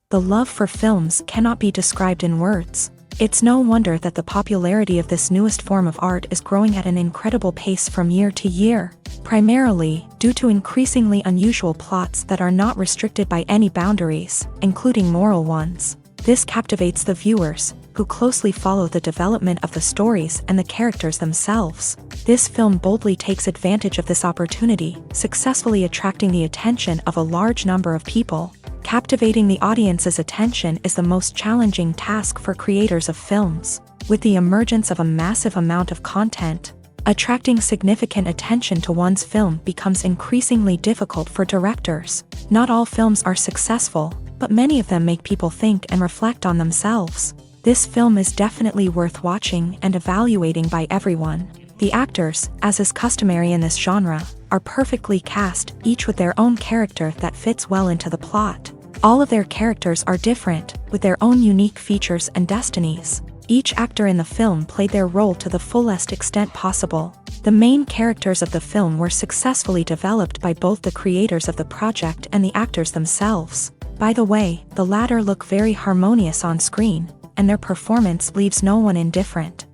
The love for films cannot be described in words. It's no wonder that the popularity of this newest form of art is growing at an incredible pace from year to year, primarily due to increasingly unusual plots that are not restricted by any boundaries, including moral ones. This captivates the viewers, who closely follow the development of the stories and the characters themselves. This film boldly takes advantage of this opportunity, successfully attracting the attention of a large number of people. Captivating the audience's attention is the most challenging task for creators of films. With the emergence of a massive amount of content, attracting significant attention to one's film becomes increasingly difficult for directors. Not all films are successful, but many of them make people think and reflect on themselves. This film is definitely worth watching and evaluating by everyone. The actors, as is customary in this genre, are perfectly cast, each with their own character that fits well into the plot. All of their characters are different, with their own unique features and destinies. Each actor in the film played their role to the fullest extent possible. The main characters of the film were successfully developed by both the creators of the project and the actors themselves. By the way, the latter look very harmonious on screen, and their performance leaves no one indifferent.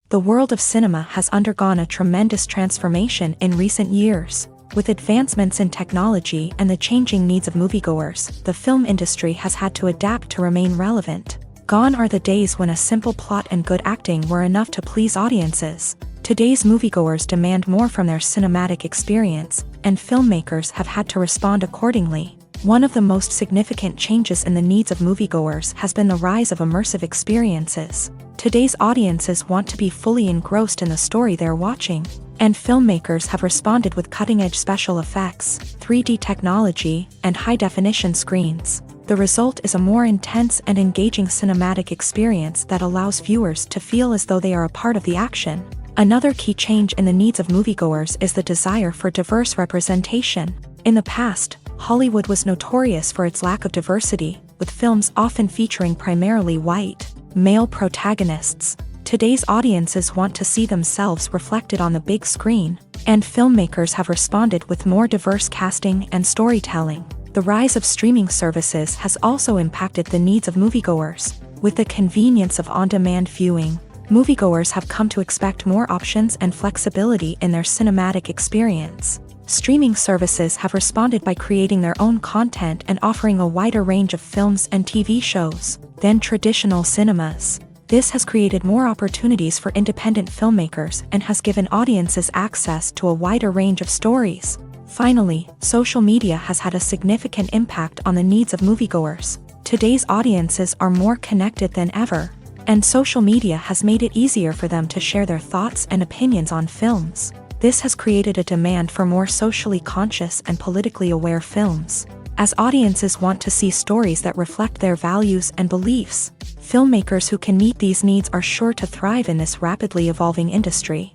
The world of cinema has undergone a tremendous transformation in recent years. With advancements in technology and the changing needs of moviegoers, the film industry has had to adapt to remain relevant. Gone are the days when a simple plot and good acting were enough to please audiences. Today's moviegoers demand more from their cinematic experience, and filmmakers have had to respond accordingly. One of the most significant changes in the needs of moviegoers has been the rise of immersive experiences. Today's audiences want to be fully engrossed in the story they're watching, and filmmakers have responded with cutting-edge special effects, 3D technology, and high-definition screens. The result is a more intense and engaging cinematic experience that allows viewers to feel as though they are a part of the action. Another key change in the needs of moviegoers is the desire for diverse representation. In the past, Hollywood was notorious for its lack of diversity, with films often featuring primarily white, male protagonists. Today's audiences want to see themselves reflected on the big screen, and filmmakers have responded with more diverse casting and storytelling. The rise of streaming services has also impacted the needs of moviegoers. With the convenience of on-demand viewing, moviegoers have come to expect more options and flexibility in their cinematic experience. Streaming services have responded by creating their own content and offering a wider range of films and TV shows than traditional cinemas. This has created more opportunities for independent filmmakers and has given audiences access to a wider range of stories. Finally, social media has had a significant impact on the needs of moviegoers. Today's audiences are more connected than ever, and social media has made it easier for them to share their thoughts and opinions on films. This has created a demand for more socially conscious and politically aware films. As audiences want to see stories that reflect their values and beliefs, filmmakers who can meet these needs are sure to thrive in this rapidly evolving industry.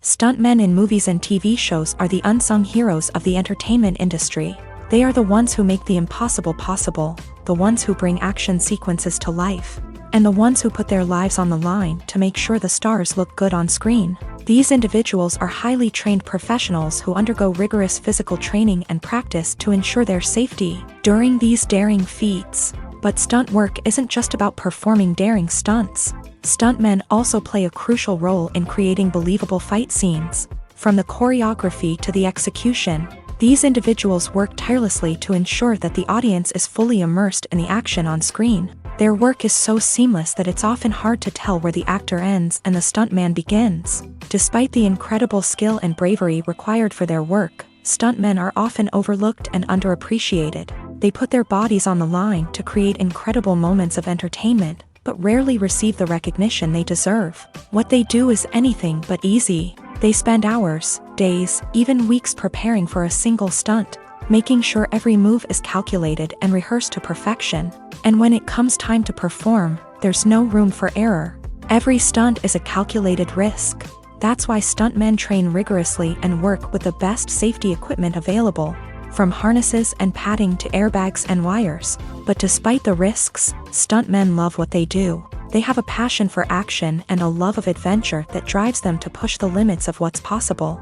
Stuntmen in movies and TV shows are the unsung heroes of the entertainment industry. They are the ones who make the impossible possible, the ones who bring action sequences to life, and the ones who put their lives on the line to make sure the stars look good on screen. These individuals are highly trained professionals who undergo rigorous physical training and practice to ensure their safety during these daring feats. But stunt work isn't just about performing daring stunts. Stuntmen also play a crucial role in creating believable fight scenes. From the choreography to the execution, These individuals work tirelessly to ensure that the audience is fully immersed in the action on screen. Their work is so seamless that it's often hard to tell where the actor ends and the stuntman begins. Despite the incredible skill and bravery required for their work, stuntmen are often overlooked and underappreciated. They put their bodies on the line to create incredible moments of entertainment, but rarely receive the recognition they deserve. What they do is anything but easy. They spend hours, days, even weeks preparing for a single stunt, making sure every move is calculated and rehearsed to perfection. And when it comes time to perform, there's no room for error. Every stunt is a calculated risk. That's why stuntmen train rigorously and work with the best safety equipment available, from harnesses and padding to airbags and wires. But despite the risks, stuntmen love what they do. They have a passion for action and a love of adventure that drives them to push the limits of what's possible.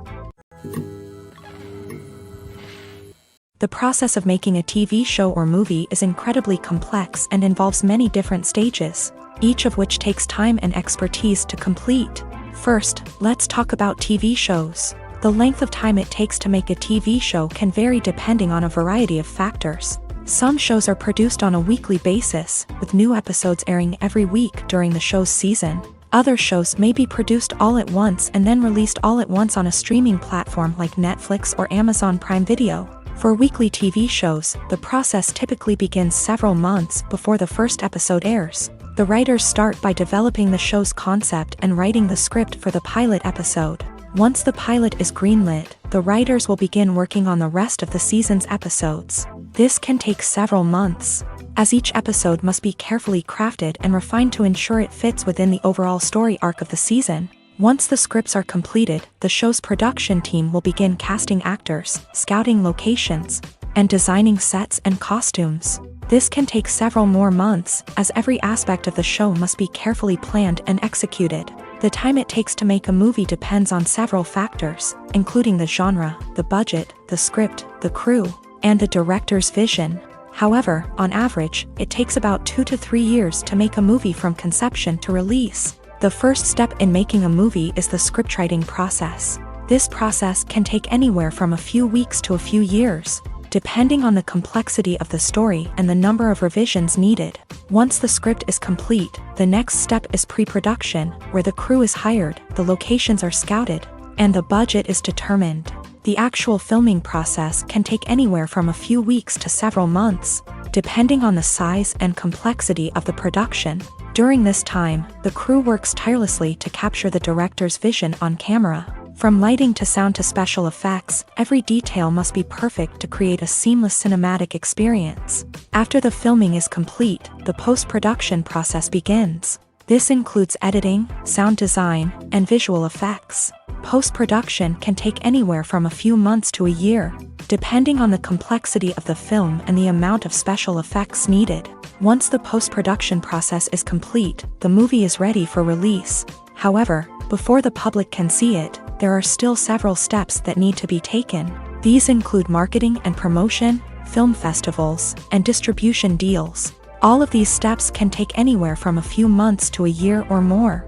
The process of making a TV show or movie is incredibly complex and involves many different stages, each of which takes time and expertise to complete. First, let's talk about TV shows. The length of time it takes to make a TV show can vary depending on a variety of factors. Some shows are produced on a weekly basis, with new episodes airing every week during the show's season. Other shows may be produced all at once and then released all at once on a streaming platform like Netflix or Amazon Prime Video. For weekly TV shows, the process typically begins several months before the first episode airs. The writers start by developing the show's concept and writing the script for the pilot episode. Once the pilot is greenlit, the writers will begin working on the rest of the season's episodes. This can take several months, as each episode must be carefully crafted and refined to ensure it fits within the overall story arc of the season. Once the scripts are completed, the show's production team will begin casting actors, scouting locations, and designing sets and costumes. This can take several more months, as every aspect of the show must be carefully planned and executed. The time it takes to make a movie depends on several factors, including the genre, the budget, the script, the crew, and the director's vision. However, on average, it takes about 2 to 3 years to make a movie from conception to release. The first step in making a movie is the scriptwriting process. This process can take anywhere from a few weeks to a few years, depending on the complexity of the story and the number of revisions needed. Once the script is complete, the next step is pre-production, where the crew is hired, the locations are scouted, and the budget is determined. The actual filming process can take anywhere from a few weeks to several months, depending on the size and complexity of the production. During this time, the crew works tirelessly to capture the director's vision on camera. From lighting to sound to special effects, every detail must be perfect to create a seamless cinematic experience. After the filming is complete, the post-production process begins. This includes editing, sound design, and visual effects. Post-production can take anywhere from a few months to a year, depending on the complexity of the film and the amount of special effects needed. Once the post-production process is complete, the movie is ready for release. However, before the public can see it, there are still several steps that need to be taken. These include marketing and promotion, film festivals, and distribution deals. All of these steps can take anywhere from a few months to a year or more.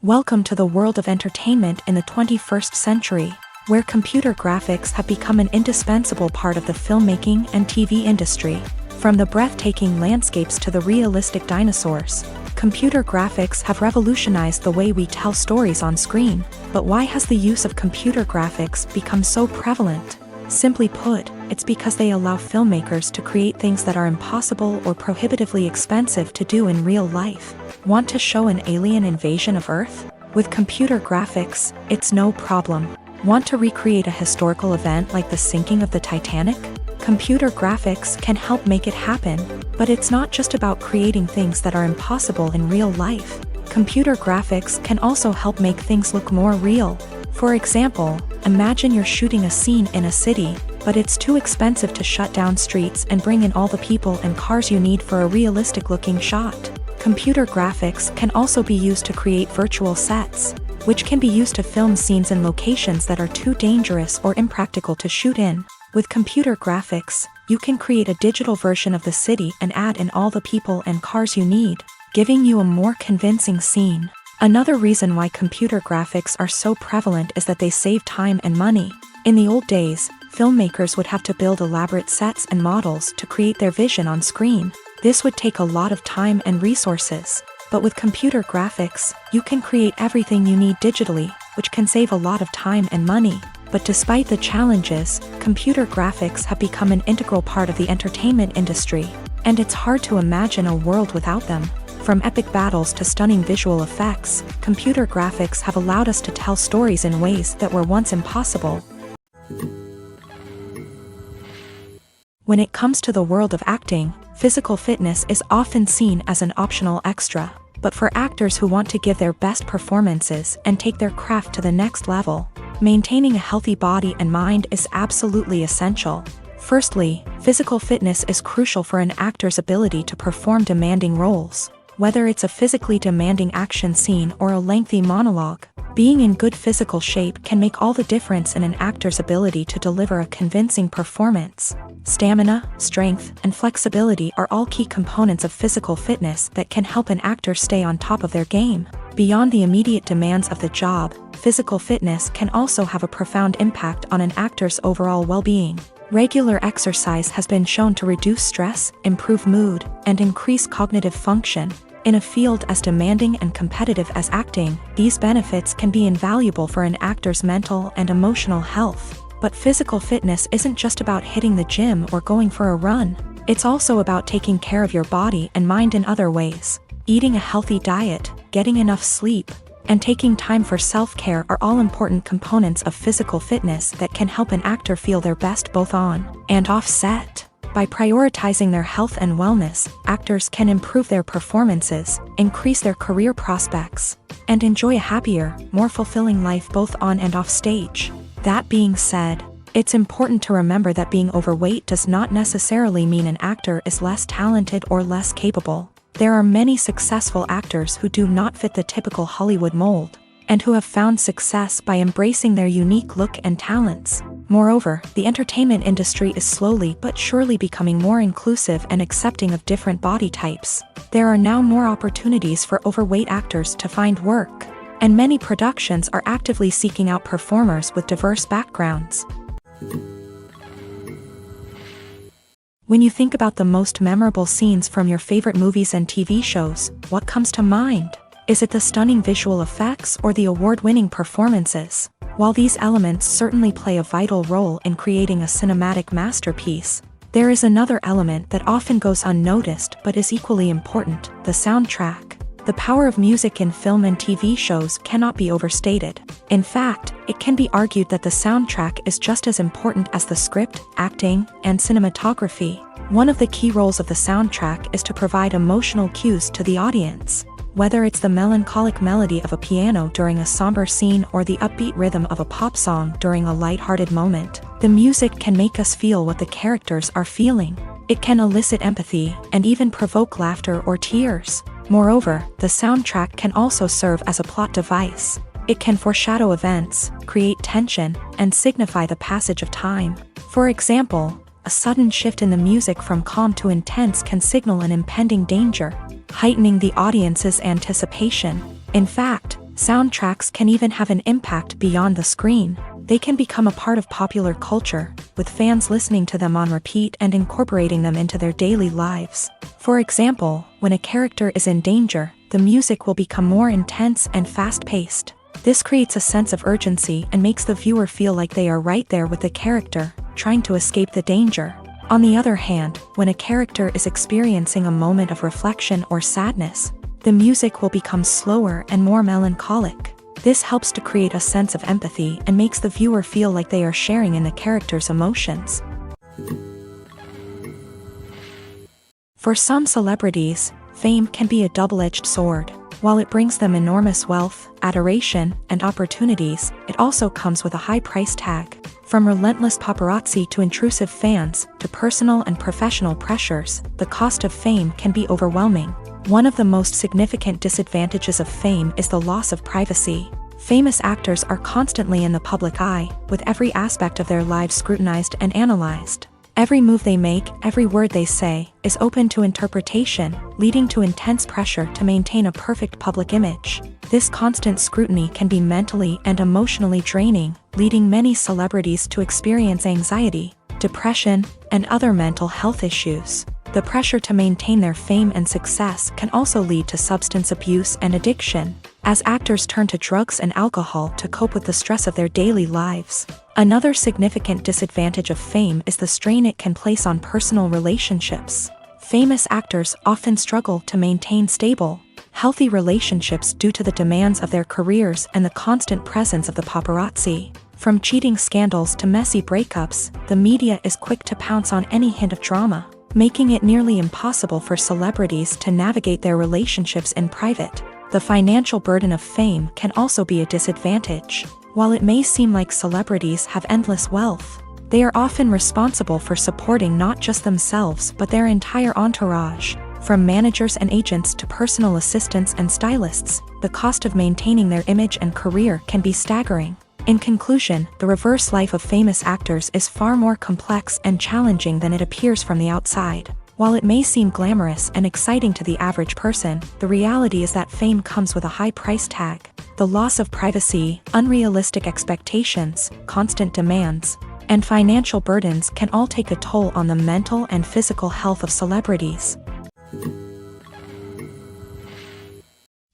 Welcome to the world of entertainment in the 21st century, where computer graphics have become an indispensable part of the filmmaking and TV industry. From the breathtaking landscapes to the realistic dinosaurs, computer graphics have revolutionized the way we tell stories on screen. But why has the use of computer graphics become so prevalent? Simply put, it's because they allow filmmakers to create things that are impossible or prohibitively expensive to do in real life. Want to show an alien invasion of Earth? With computer graphics, it's no problem. Want to recreate a historical event like the sinking of the Titanic? Computer graphics can help make it happen. But it's not just about creating things that are impossible in real life. Computer graphics can also help make things look more real. For example, imagine you're shooting a scene in a city, but it's too expensive to shut down streets and bring in all the people and cars you need for a realistic-looking shot. Computer graphics can also be used to create virtual sets, which can be used to film scenes in locations that are too dangerous or impractical to shoot in. With computer graphics, you can create a digital version of the city and add in all the people and cars you need, giving you a more convincing scene. Another reason why computer graphics are so prevalent is that they save time and money. In the old days, filmmakers would have to build elaborate sets and models to create their vision on screen. This would take a lot of time and resources. But with computer graphics, you can create everything you need digitally, which can save a lot of time and money. But despite the challenges, computer graphics have become an integral part of the entertainment industry, and it's hard to imagine a world without them. From epic battles to stunning visual effects, computer graphics have allowed us to tell stories in ways that were once impossible. When it comes to the world of acting, physical fitness is often seen as an optional extra. But for actors who want to give their best performances and take their craft to the next level, maintaining a healthy body and mind is absolutely essential. Firstly, physical fitness is crucial for an actor's ability to perform demanding roles. Whether it's a physically demanding action scene or a lengthy monologue, being in good physical shape can make all the difference in an actor's ability to deliver a convincing performance. Stamina, strength, and flexibility are all key components of physical fitness that can help an actor stay on top of their game. Beyond the immediate demands of the job, physical fitness can also have a profound impact on an actor's overall well-being. Regular exercise has been shown to reduce stress, improve mood, and increase cognitive function. In a field as demanding and competitive as acting, these benefits can be invaluable for an actor's mental and emotional health. But physical fitness isn't just about hitting the gym or going for a run. It's also about taking care of your body and mind in other ways. Eating a healthy diet, getting enough sleep, and taking time for self-care are all important components of physical fitness that can help an actor feel their best both on and off set. By prioritizing their health and wellness, actors can improve their performances, increase their career prospects, and enjoy a happier, more fulfilling life both on and off stage. That being said, it's important to remember that being overweight does not necessarily mean an actor is less talented or less capable. There are many successful actors who do not fit the typical Hollywood mold, and who have found success by embracing their unique look and talents. Moreover, the entertainment industry is slowly but surely becoming more inclusive and accepting of different body types. There are now more opportunities for overweight actors to find work, and many productions are actively seeking out performers with diverse backgrounds. When you think about the most memorable scenes from your favorite movies and TV shows, what comes to mind? Is it the stunning visual effects or the award-winning performances? While these elements certainly play a vital role in creating a cinematic masterpiece, there is another element that often goes unnoticed but is equally important: the soundtrack. The power of music in film and TV shows cannot be overstated. In fact, it can be argued that the soundtrack is just as important as the script, acting, and cinematography. One of the key roles of the soundtrack is to provide emotional cues to the audience. Whether it's the melancholic melody of a piano during a somber scene or the upbeat rhythm of a pop song during a lighthearted moment, the music can make us feel what the characters are feeling. It can elicit empathy and even provoke laughter or tears. Moreover, the soundtrack can also serve as a plot device. It can foreshadow events, create tension, and signify the passage of time. For example, a sudden shift in the music from calm to intense can signal an impending danger, heightening the audience's anticipation. In fact, soundtracks can even have an impact beyond the screen. They can become a part of popular culture, with fans listening to them on repeat and incorporating them into their daily lives. For example, when a character is in danger, the music will become more intense and fast-paced. This creates a sense of urgency and makes the viewer feel like they are right there with the character, trying to escape the danger. On the other hand, when a character is experiencing a moment of reflection or sadness, the music will become slower and more melancholic. This helps to create a sense of empathy and makes the viewer feel like they are sharing in the character's emotions. For some celebrities, fame can be a double-edged sword. While it brings them enormous wealth, adoration, and opportunities, it also comes with a high price tag. From relentless paparazzi to intrusive fans, to personal and professional pressures, the cost of fame can be overwhelming. One of the most significant disadvantages of fame is the loss of privacy. Famous actors are constantly in the public eye, with every aspect of their lives scrutinized and analyzed. Every move they make, every word they say, is open to interpretation, leading to intense pressure to maintain a perfect public image. This constant scrutiny can be mentally and emotionally draining, leading many celebrities to experience anxiety, depression, and other mental health issues. The pressure to maintain their fame and success can also lead to substance abuse and addiction, as actors turn to drugs and alcohol to cope with the stress of their daily lives. Another significant disadvantage of fame is the strain it can place on personal relationships. Famous actors often struggle to maintain stable, healthy relationships due to the demands of their careers and the constant presence of the paparazzi. From cheating scandals to messy breakups, the media is quick to pounce on any hint of drama, making it nearly impossible for celebrities to navigate their relationships in private. The financial burden of fame can also be a disadvantage. While it may seem like celebrities have endless wealth, they are often responsible for supporting not just themselves but their entire entourage. From managers and agents to personal assistants and stylists, the cost of maintaining their image and career can be staggering. In conclusion, the reverse life of famous actors is far more complex and challenging than it appears from the outside. While it may seem glamorous and exciting to the average person, the reality is that fame comes with a high price tag. The loss of privacy, unrealistic expectations, constant demands, and financial burdens can all take a toll on the mental and physical health of celebrities.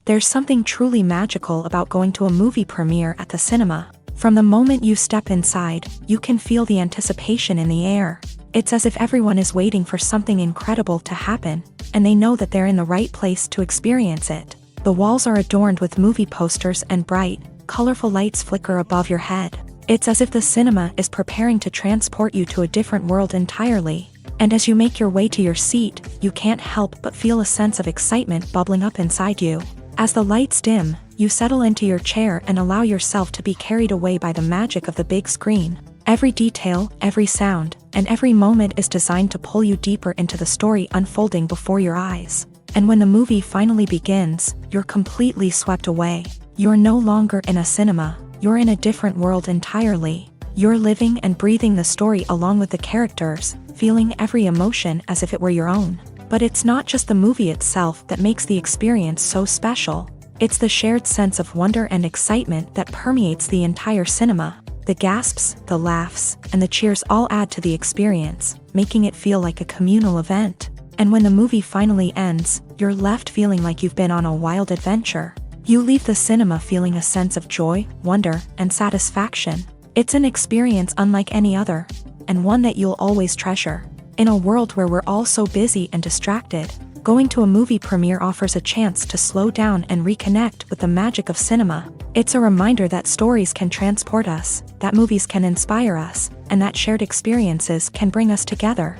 There's something truly magical about going to a movie premiere at the cinema. From the moment you step inside, you can feel the anticipation in the air. It's as if everyone is waiting for something incredible to happen, and they know that they're in the right place to experience it. The walls are adorned with movie posters and bright, colorful lights flicker above your head. It's as if the cinema is preparing to transport you to a different world entirely. And as you make your way to your seat, you can't help but feel a sense of excitement bubbling up inside you. As the lights dim, you settle into your chair and allow yourself to be carried away by the magic of the big screen. Every detail, every sound, and every moment is designed to pull you deeper into the story unfolding before your eyes. And when the movie finally begins, you're completely swept away. You're no longer in a cinema, you're in a different world entirely. You're living and breathing the story along with the characters, feeling every emotion as if it were your own. But it's not just the movie itself that makes the experience so special. It's the shared sense of wonder and excitement that permeates the entire cinema. The gasps, the laughs, and the cheers all add to the experience, making it feel like a communal event. And when the movie finally ends, you're left feeling like you've been on a wild adventure. You leave the cinema feeling a sense of joy, wonder, and satisfaction. It's an experience unlike any other, and one that you'll always treasure. In a world where we're all so busy and distracted, going to a movie premiere offers a chance to slow down and reconnect with the magic of cinema. It's a reminder that stories can transport us, that movies can inspire us, and that shared experiences can bring us together.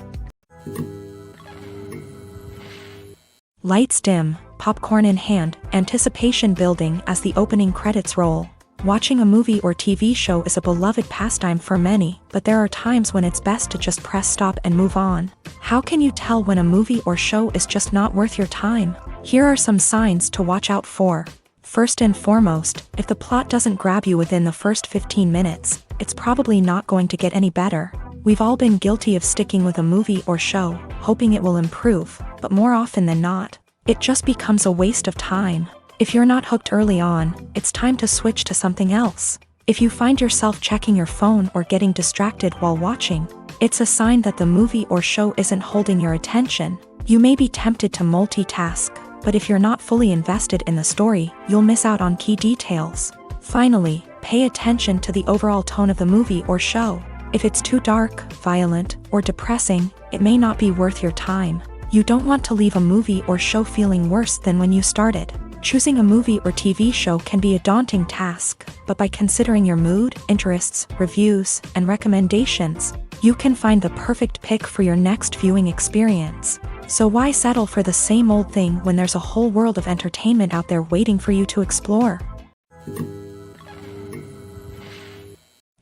Lights dim, popcorn in hand, anticipation building as the opening credits roll. Watching a movie or TV show is a beloved pastime for many, but there are times when it's best to just press stop and move on. How can you tell when a movie or show is just not worth your time? Here are some signs to watch out for. First and foremost, if the plot doesn't grab you within the first 15 minutes, it's probably not going to get any better. We've all been guilty of sticking with a movie or show, hoping it will improve, but more often than not, it just becomes a waste of time. If you're not hooked early on, it's time to switch to something else. If you find yourself checking your phone or getting distracted while watching, it's a sign that the movie or show isn't holding your attention. You may be tempted to multitask, but if you're not fully invested in the story, you'll miss out on key details. Finally, pay attention to the overall tone of the movie or show. If it's too dark, violent, or depressing, it may not be worth your time. You don't want to leave a movie or show feeling worse than when you started. Choosing a movie or TV show can be a daunting task, but by considering your mood, interests, reviews, and recommendations, you can find the perfect pick for your next viewing experience. So why settle for the same old thing when there's a whole world of entertainment out there waiting for you to explore?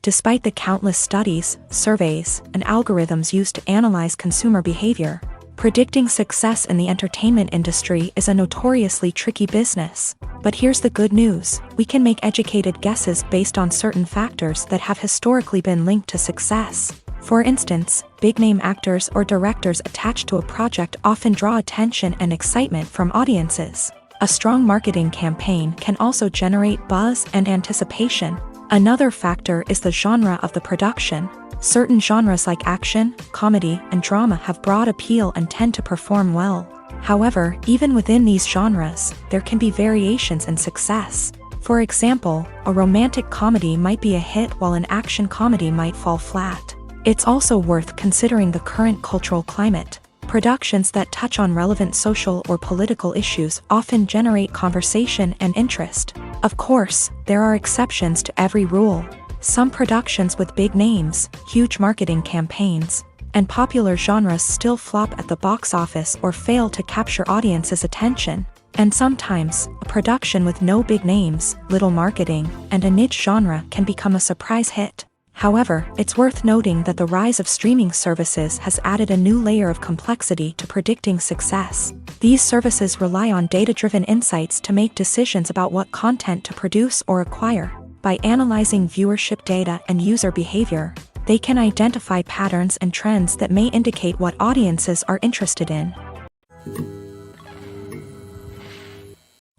Despite the countless studies, surveys, and algorithms used to analyze consumer behavior, predicting success in the entertainment industry is a notoriously tricky business. But here's the good news: we can make educated guesses based on certain factors that have historically been linked to success. For instance, big-name actors or directors attached to a project often draw attention and excitement from audiences. A strong marketing campaign can also generate buzz and anticipation. Another factor is the genre of the production. Certain genres like action, comedy, and drama have broad appeal and tend to perform well. However, even within these genres, there can be variations in success. For example, a romantic comedy might be a hit while an action comedy might fall flat. It's also worth considering the current cultural climate. Productions that touch on relevant social or political issues often generate conversation and interest. Of course, there are exceptions to every rule. Some productions with big names, huge marketing campaigns, and popular genres still flop at the box office or fail to capture audiences' attention. And sometimes, a production with no big names, little marketing, and a niche genre can become a surprise hit. However, it's worth noting that the rise of streaming services has added a new layer of complexity to predicting success. These services rely on data-driven insights to make decisions about what content to produce or acquire. By analyzing viewership data and user behavior, they can identify patterns and trends that may indicate what audiences are interested in.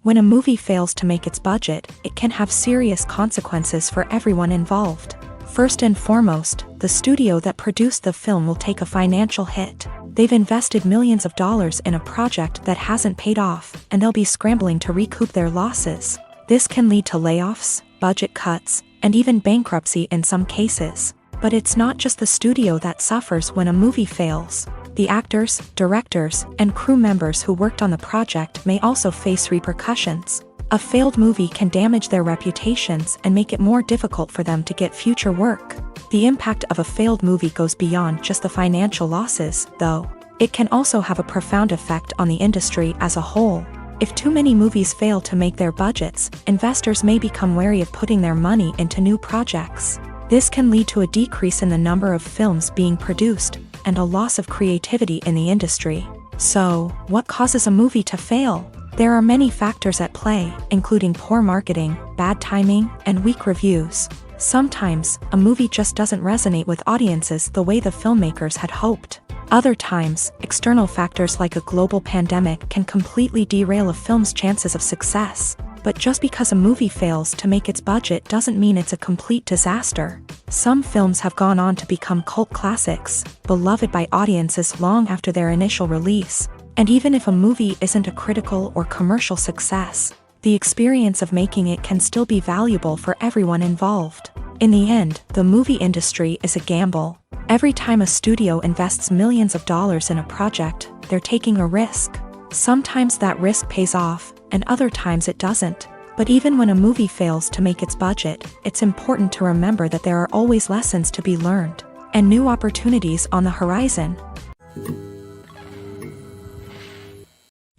When a movie fails to make its budget, it can have serious consequences for everyone involved. First and foremost, the studio that produced the film will take a financial hit. They've invested millions of dollars in a project that hasn't paid off, and they'll be scrambling to recoup their losses. This can lead to layoffs, budget cuts, and even bankruptcy in some cases. But it's not just the studio that suffers when a movie fails. The actors, directors, and crew members who worked on the project may also face repercussions. A failed movie can damage their reputations and make it more difficult for them to get future work. The impact of a failed movie goes beyond just the financial losses, though. It can also have a profound effect on the industry as a whole. If too many movies fail to make their budgets, investors may become wary of putting their money into new projects. This can lead to a decrease in the number of films being produced, and a loss of creativity in the industry. So, what causes a movie to fail? There are many factors at play, including poor marketing, bad timing, and weak reviews. Sometimes, a movie just doesn't resonate with audiences the way the filmmakers had hoped. Other times, external factors like a global pandemic can completely derail a film's chances of success. But just because a movie fails to make its budget doesn't mean it's a complete disaster. Some films have gone on to become cult classics, beloved by audiences long after their initial release. And even if a movie isn't a critical or commercial success, the experience of making it can still be valuable for everyone involved. In the end, the movie industry is a gamble. Every time a studio invests millions of dollars in a project, they're taking a risk. Sometimes that risk pays off, and other times it doesn't. But even when a movie fails to make its budget, it's important to remember that there are always lessons to be learned, and new opportunities on the horizon.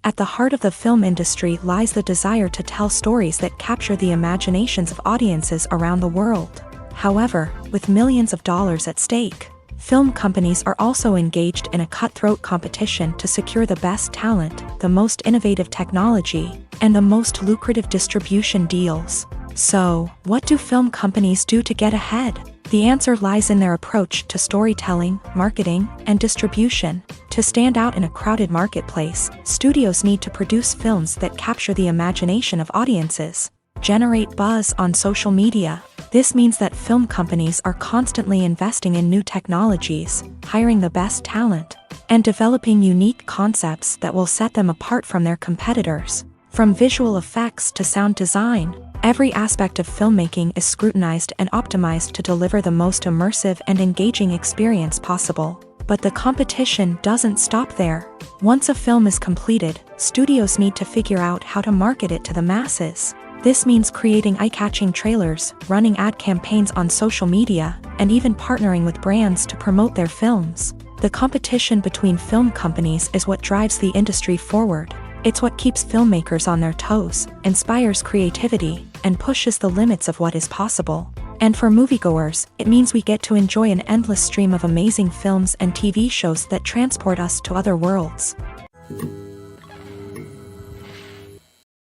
At the heart of the film industry lies the desire to tell stories that capture the imaginations of audiences around the world. However, with millions of dollars at stake, film companies are also engaged in a cutthroat competition to secure the best talent, the most innovative technology, and the most lucrative distribution deals. So, what do film companies do to get ahead? The answer lies in their approach to storytelling, marketing, and distribution. To stand out in a crowded marketplace, studios need to produce films that capture the imagination of audiences, generate buzz on social media. This means that film companies are constantly investing in new technologies, hiring the best talent, and developing unique concepts that will set them apart from their competitors. From visual effects to sound design, every aspect of filmmaking is scrutinized and optimized to deliver the most immersive and engaging experience possible. But the competition doesn't stop there. Once a film is completed, studios need to figure out how to market it to the masses. This means creating eye-catching trailers, running ad campaigns on social media, and even partnering with brands to promote their films. The competition between film companies is what drives the industry forward. It's what keeps filmmakers on their toes, inspires creativity, and pushes the limits of what is possible. And for moviegoers, it means we get to enjoy an endless stream of amazing films and TV shows that transport us to other worlds.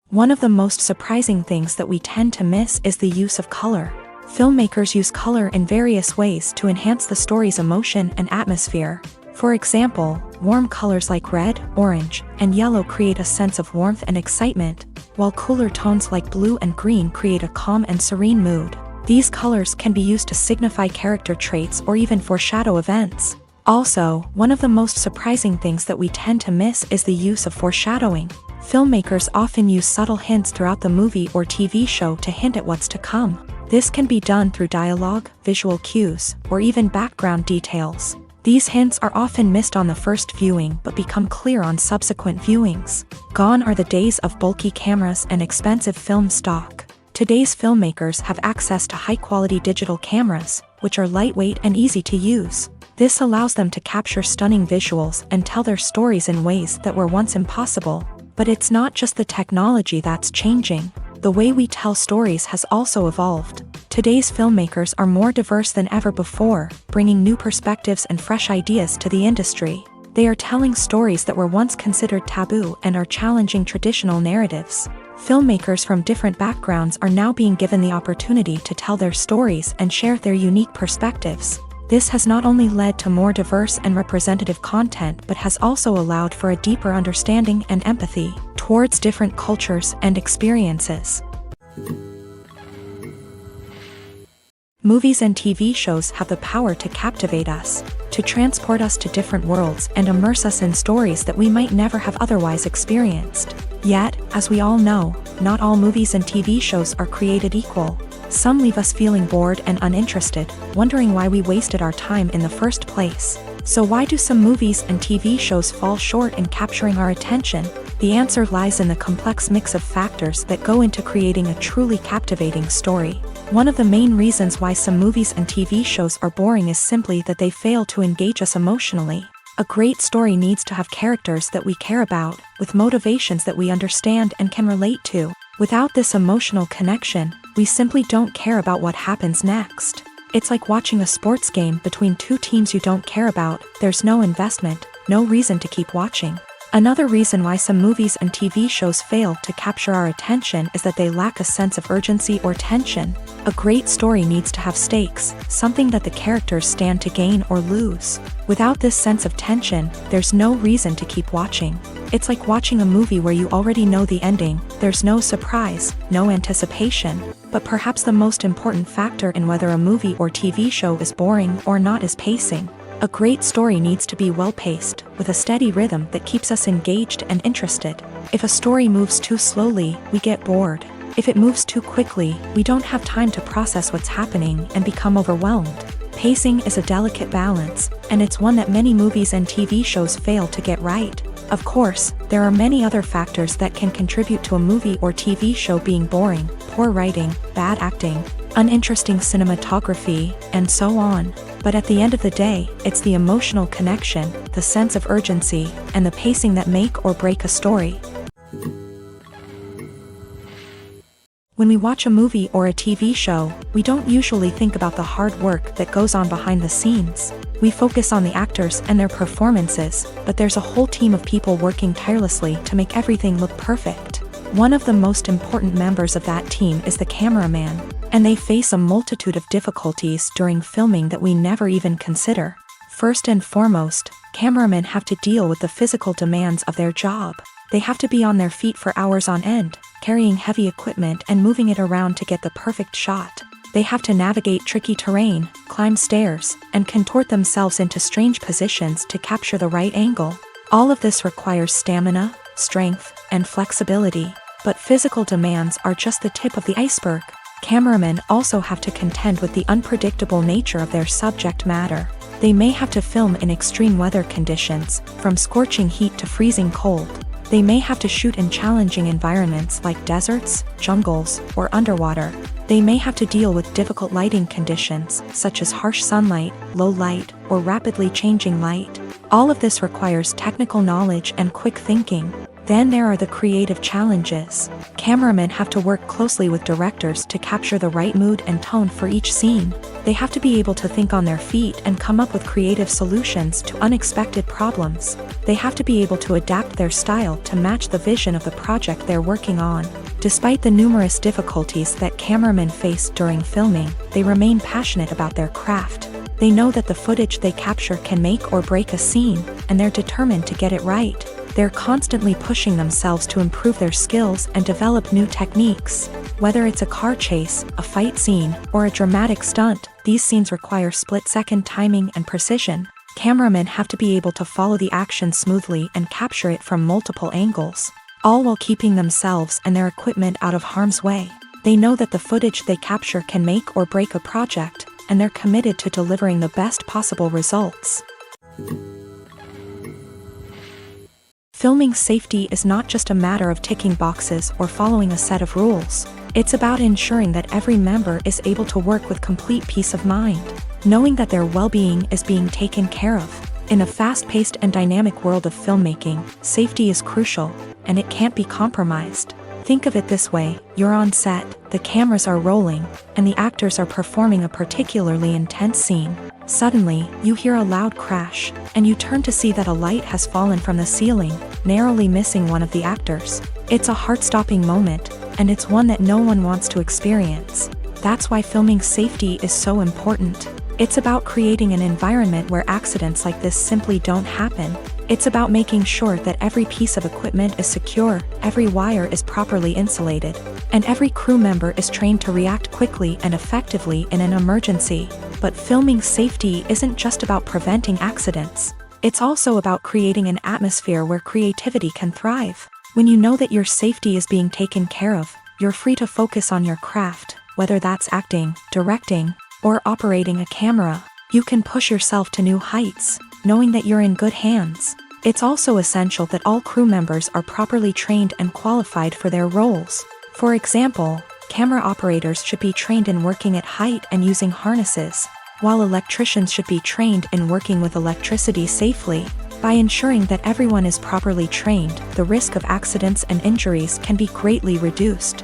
One of the most surprising things that we tend to miss is the use of color. Filmmakers use color in various ways to enhance the story's emotion and atmosphere. For example, warm colors like red, orange, and yellow create a sense of warmth and excitement, while cooler tones like blue and green create a calm and serene mood. These colors can be used to signify character traits or even foreshadow events. Also, one of the most surprising things that we tend to miss is the use of foreshadowing. Filmmakers often use subtle hints throughout the movie or TV show to hint at what's to come. This can be done through dialogue, visual cues, or even background details. These hints are often missed on the first viewing but become clear on subsequent viewings. Gone are the days of bulky cameras and expensive film stock. Today's filmmakers have access to high-quality digital cameras, which are lightweight and easy to use. This allows them to capture stunning visuals and tell their stories in ways that were once impossible. But it's not just the technology that's changing. The way we tell stories has also evolved. Today's filmmakers are more diverse than ever before, bringing new perspectives and fresh ideas to the industry. They are telling stories that were once considered taboo and are challenging traditional narratives. Filmmakers from different backgrounds are now being given the opportunity to tell their stories and share their unique perspectives. This has not only led to more diverse and representative content but has also allowed for a deeper understanding and empathy towards different cultures and experiences. Movies and TV shows have the power to captivate us, to transport us to different worlds and immerse us in stories that we might never have otherwise experienced. Yet, as we all know, not all movies and TV shows are created equal. Some leave us feeling bored and uninterested, wondering why we wasted our time in the first place. So why do some movies and TV shows fall short in capturing our attention? The answer lies in the complex mix of factors that go into creating a truly captivating story. One of the main reasons why some movies and TV shows are boring is simply that they fail to engage us emotionally. A great story needs to have characters that we care about, with motivations that we understand and can relate to. Without this emotional connection, we simply don't care about what happens next. It's like watching a sports game between two teams you don't care about. There's no investment, no reason to keep watching. Another reason why some movies and TV shows fail to capture our attention is that they lack a sense of urgency or tension. A great story needs to have stakes, something that the characters stand to gain or lose. Without this sense of tension, there's no reason to keep watching. It's like watching a movie where you already know the ending. There's no surprise, no anticipation. But perhaps the most important factor in whether a movie or TV show is boring or not is pacing. A great story needs to be well-paced, with a steady rhythm that keeps us engaged and interested. If a story moves too slowly, we get bored. If it moves too quickly, we don't have time to process what's happening and become overwhelmed. Pacing is a delicate balance, and it's one that many movies and TV shows fail to get right. Of course, there are many other factors that can contribute to a movie or TV show being boring: poor writing, bad acting, uninteresting cinematography, and so on. But at the end of the day, it's the emotional connection, the sense of urgency, and the pacing that make or break a story. When we watch a movie or a TV show, we don't usually think about the hard work that goes on behind the scenes. We focus on the actors and their performances, but there's a whole team of people working tirelessly to make everything look perfect. One of the most important members of that team is the cameraman, and they face a multitude of difficulties during filming that we never even consider. First and foremost, cameramen have to deal with the physical demands of their job. They have to be on their feet for hours on end, carrying heavy equipment and moving it around to get the perfect shot. They have to navigate tricky terrain, climb stairs, and contort themselves into strange positions to capture the right angle. All of this requires stamina, strength, and flexibility. But physical demands are just the tip of the iceberg. Cameramen also have to contend with the unpredictable nature of their subject matter. They may have to film in extreme weather conditions, from scorching heat to freezing cold. They may have to shoot in challenging environments like deserts, jungles, or underwater. They may have to deal with difficult lighting conditions, such as harsh sunlight, low light, or rapidly changing light. All of this requires technical knowledge and quick thinking. Then there are the creative challenges. Cameramen have to work closely with directors to capture the right mood and tone for each scene. They have to be able to think on their feet and come up with creative solutions to unexpected problems. They have to be able to adapt their style to match the vision of the project they're working on. Despite the numerous difficulties that cameramen face during filming, they remain passionate about their craft. They know that the footage they capture can make or break a scene, and they're determined to get it right. They're constantly pushing themselves to improve their skills and develop new techniques. Whether it's a car chase, a fight scene, or a dramatic stunt, these scenes require split-second timing and precision. Cameramen have to be able to follow the action smoothly and capture it from multiple angles, all while keeping themselves and their equipment out of harm's way. They know that the footage they capture can make or break a project, and they're committed to delivering the best possible results. Filming safety is not just a matter of ticking boxes or following a set of rules. It's about ensuring that every member is able to work with complete peace of mind, knowing that their well-being is being taken care of. In a fast-paced and dynamic world of filmmaking, safety is crucial, and it can't be compromised. Think of it this way: you're on set, the cameras are rolling, and the actors are performing a particularly intense scene. Suddenly, you hear a loud crash, and you turn to see that a light has fallen from the ceiling, narrowly missing one of the actors. It's a heart-stopping moment, and it's one that no one wants to experience. That's why filming safety is so important. It's about creating an environment where accidents like this simply don't happen. It's about making sure that every piece of equipment is secure, every wire is properly insulated, and every crew member is trained to react quickly and effectively in an emergency. But filming safety isn't just about preventing accidents. It's also about creating an atmosphere where creativity can thrive. When you know that your safety is being taken care of, you're free to focus on your craft, whether that's acting, directing, or operating a camera. You can push yourself to new heights, knowing that you're in good hands. It's also essential that all crew members are properly trained and qualified for their roles. For example, camera operators should be trained in working at height and using harnesses, while electricians should be trained in working with electricity safely. By ensuring that everyone is properly trained, the risk of accidents and injuries can be greatly reduced.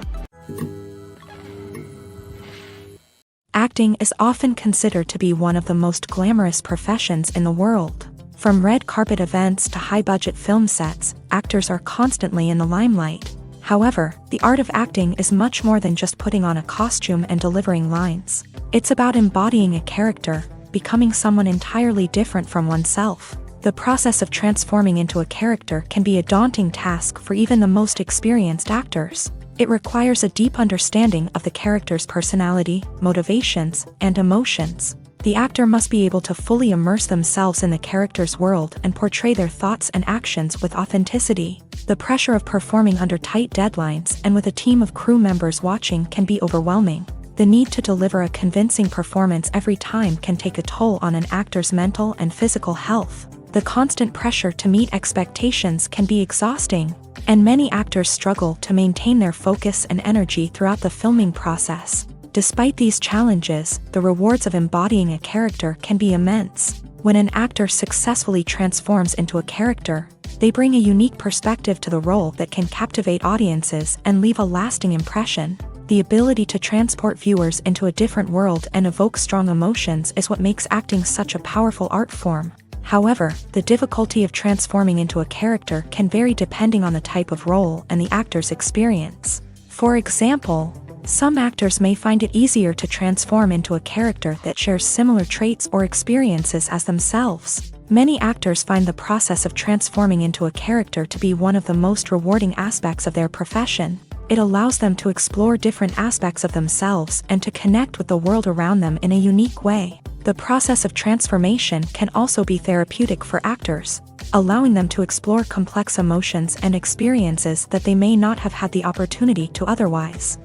Acting is often considered to be one of the most glamorous professions in the world. From red carpet events to high-budget film sets, actors are constantly in the limelight. However, the art of acting is much more than just putting on a costume and delivering lines. It's about embodying a character, becoming someone entirely different from oneself. The process of transforming into a character can be a daunting task for even the most experienced actors. It requires a deep understanding of the character's personality, motivations, and emotions. The actor must be able to fully immerse themselves in the character's world and portray their thoughts and actions with authenticity. The pressure of performing under tight deadlines and with a team of crew members watching can be overwhelming. The need to deliver a convincing performance every time can take a toll on an actor's mental and physical health. The constant pressure to meet expectations can be exhausting, and many actors struggle to maintain their focus and energy throughout the filming process. Despite these challenges, the rewards of embodying a character can be immense. When an actor successfully transforms into a character, they bring a unique perspective to the role that can captivate audiences and leave a lasting impression. The ability to transport viewers into a different world and evoke strong emotions is what makes acting such a powerful art form. However, the difficulty of transforming into a character can vary depending on the type of role and the actor's experience. For example, some actors may find it easier to transform into a character that shares similar traits or experiences as themselves. Many actors find the process of transforming into a character to be one of the most rewarding aspects of their profession. It allows them to explore different aspects of themselves and to connect with the world around them in a unique way. The process of transformation can also be therapeutic for actors, allowing them to explore complex emotions and experiences that they may not have had the opportunity to otherwise.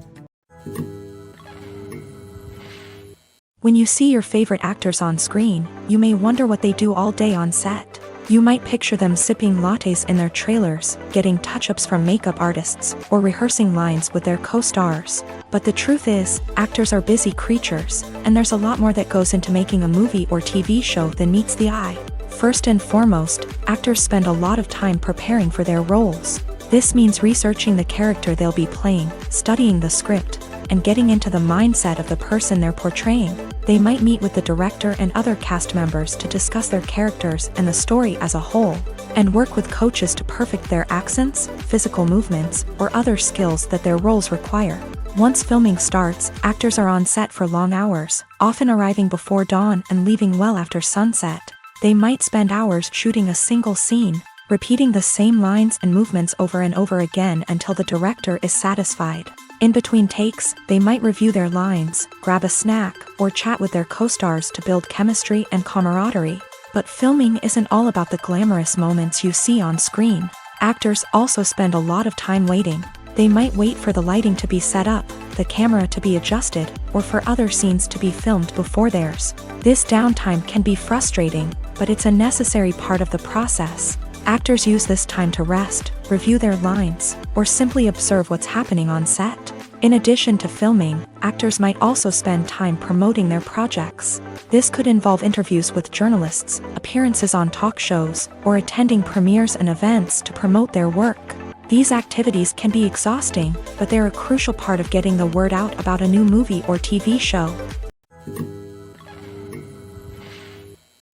When you see your favorite actors on screen, you may wonder what they do all day on set. You might picture them sipping lattes in their trailers, getting touch-ups from makeup artists, or rehearsing lines with their co-stars. But the truth is, actors are busy creatures, and there's a lot more that goes into making a movie or TV show than meets the eye. First and foremost, actors spend a lot of time preparing for their roles. This means researching the character they'll be playing, studying the script, and getting into the mindset of the person they're portraying. They might meet with the director and other cast members to discuss their characters and the story as a whole, and work with coaches to perfect their accents, physical movements, or other skills that their roles require. Once filming starts, actors are on set for long hours, often arriving before dawn and leaving well after sunset. They might spend hours shooting a single scene, repeating the same lines and movements over and over again until the director is satisfied. In between takes, they might review their lines, grab a snack, or chat with their co-stars to build chemistry and camaraderie. But filming isn't all about the glamorous moments you see on screen. Actors also spend a lot of time waiting. They might wait for the lighting to be set up, the camera to be adjusted, or for other scenes to be filmed before theirs. This downtime can be frustrating, but it's a necessary part of the process. Actors use this time to rest, review their lines, or simply observe what's happening on set. In addition to filming, actors might also spend time promoting their projects. This could involve interviews with journalists, appearances on talk shows, or attending premieres and events to promote their work. These activities can be exhausting, but they're a crucial part of getting the word out about a new movie or TV show.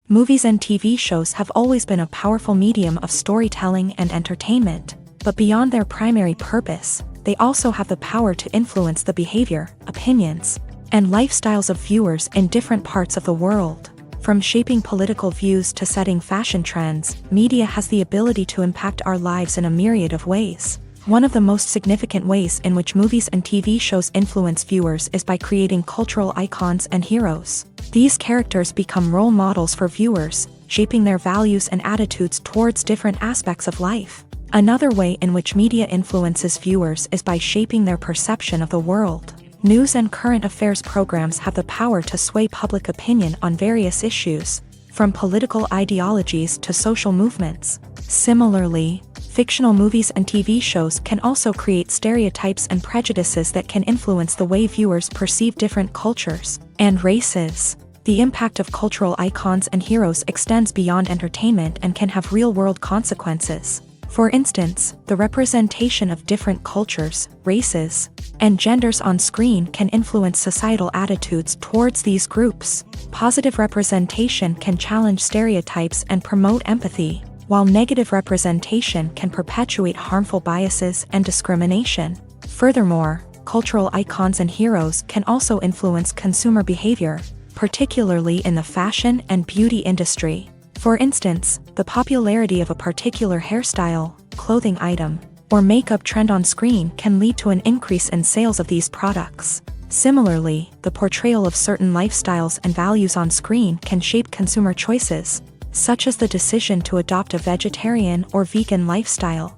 Movies and TV shows have always been a powerful medium of storytelling and entertainment, but beyond their primary purpose, they also have the power to influence the behavior, opinions, and lifestyles of viewers in different parts of the world. From shaping political views to setting fashion trends, media has the ability to impact our lives in a myriad of ways. One of the most significant ways in which movies and TV shows influence viewers is by creating cultural icons and heroes. These characters become role models for viewers, shaping their values and attitudes towards different aspects of life. Another way in which media influences viewers is by shaping their perception of the world. News and current affairs programs have the power to sway public opinion on various issues, from political ideologies to social movements. Similarly, fictional movies and TV shows can also create stereotypes and prejudices that can influence the way viewers perceive different cultures and races. The impact of cultural icons and heroes extends beyond entertainment and can have real-world consequences. For instance, the representation of different cultures, races, and genders on screen can influence societal attitudes towards these groups. Positive representation can challenge stereotypes and promote empathy, while negative representation can perpetuate harmful biases and discrimination. Furthermore, cultural icons and heroes can also influence consumer behavior, particularly in the fashion and beauty industry. For instance, the popularity of a particular hairstyle, clothing item, or makeup trend on screen can lead to an increase in sales of these products. Similarly, the portrayal of certain lifestyles and values on screen can shape consumer choices, such as the decision to adopt a vegetarian or vegan lifestyle.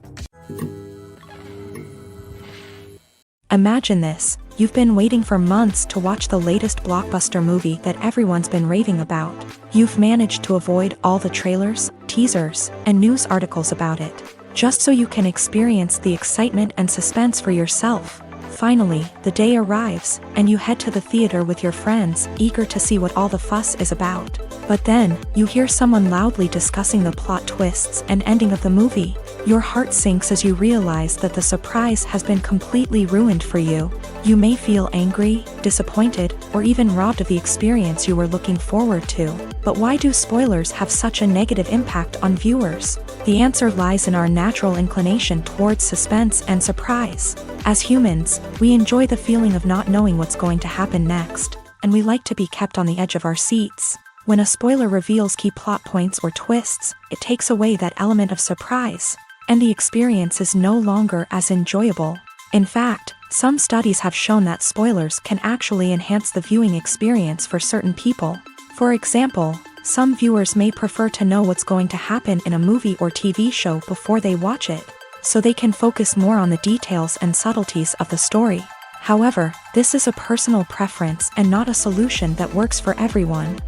Imagine this: you've been waiting for months to watch the latest blockbuster movie that everyone's been raving about. You've managed to avoid all the trailers, teasers, and news articles about it, just so you can experience the excitement and suspense for yourself. Finally, the day arrives, and you head to the theater with your friends, eager to see what all the fuss is about. But then, you hear someone loudly discussing the plot twists and ending of the movie. Your heart sinks as you realize that the surprise has been completely ruined for you. You may feel angry, disappointed, or even robbed of the experience you were looking forward to. But why do spoilers have such a negative impact on viewers? The answer lies in our natural inclination towards suspense and surprise. As humans, we enjoy the feeling of not knowing what's going to happen next, and we like to be kept on the edge of our seats. When a spoiler reveals key plot points or twists, it takes away that element of surprise, and the experience is no longer as enjoyable. In fact, some studies have shown that spoilers can actually enhance the viewing experience for certain people. For example, some viewers may prefer to know what's going to happen in a movie or TV show before they watch it, so they can focus more on the details and subtleties of the story. However, this is a personal preference and not a solution that works for everyone.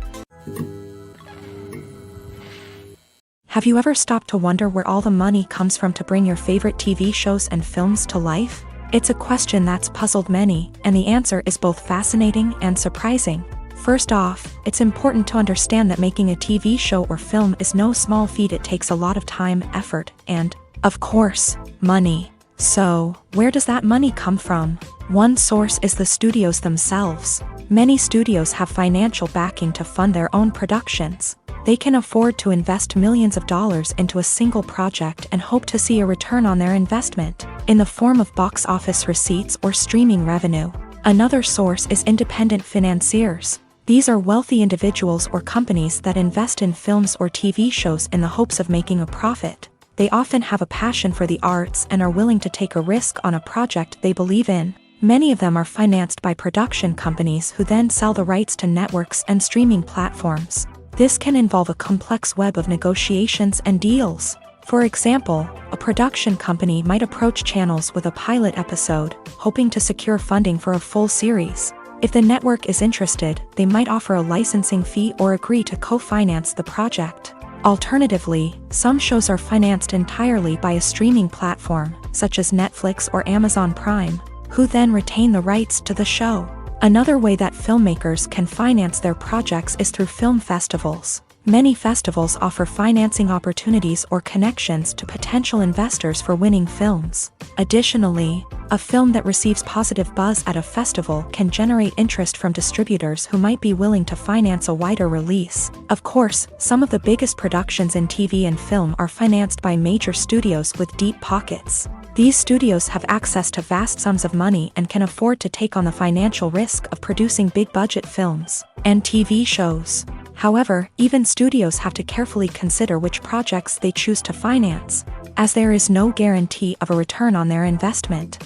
Have you ever stopped to wonder where all the money comes from to bring your favorite TV shows and films to life? It's a question that's puzzled many, and the answer is both fascinating and surprising. First off, it's important to understand that making a TV show or film is no small feat. It takes a lot of time, effort, and, of course, money. So, where does that money come from? One source is the studios themselves. Many studios have financial backing to fund their own productions. They can afford to invest millions of dollars into a single project and hope to see a return on their investment, in the form of box office receipts or streaming revenue. Another source is independent financiers. These are wealthy individuals or companies that invest in films or TV shows in the hopes of making a profit. They often have a passion for the arts and are willing to take a risk on a project they believe in. Many of them are financed by production companies who then sell the rights to networks and streaming platforms. This can involve a complex web of negotiations and deals. For example, a production company might approach channels with a pilot episode, hoping to secure funding for a full series. If the network is interested, they might offer a licensing fee or agree to co-finance the project. Alternatively, some shows are financed entirely by a streaming platform, such as Netflix or Amazon Prime, who then retain the rights to the show. Another way that filmmakers can finance their projects is through film festivals. Many festivals offer financing opportunities or connections to potential investors for winning films. Additionally, a film that receives positive buzz at a festival can generate interest from distributors who might be willing to finance a wider release. Of course, some of the biggest productions in TV and film are financed by major studios with deep pockets. These studios have access to vast sums of money and can afford to take on the financial risk of producing big-budget films and TV shows. However, even studios have to carefully consider which projects they choose to finance, as there is no guarantee of a return on their investment.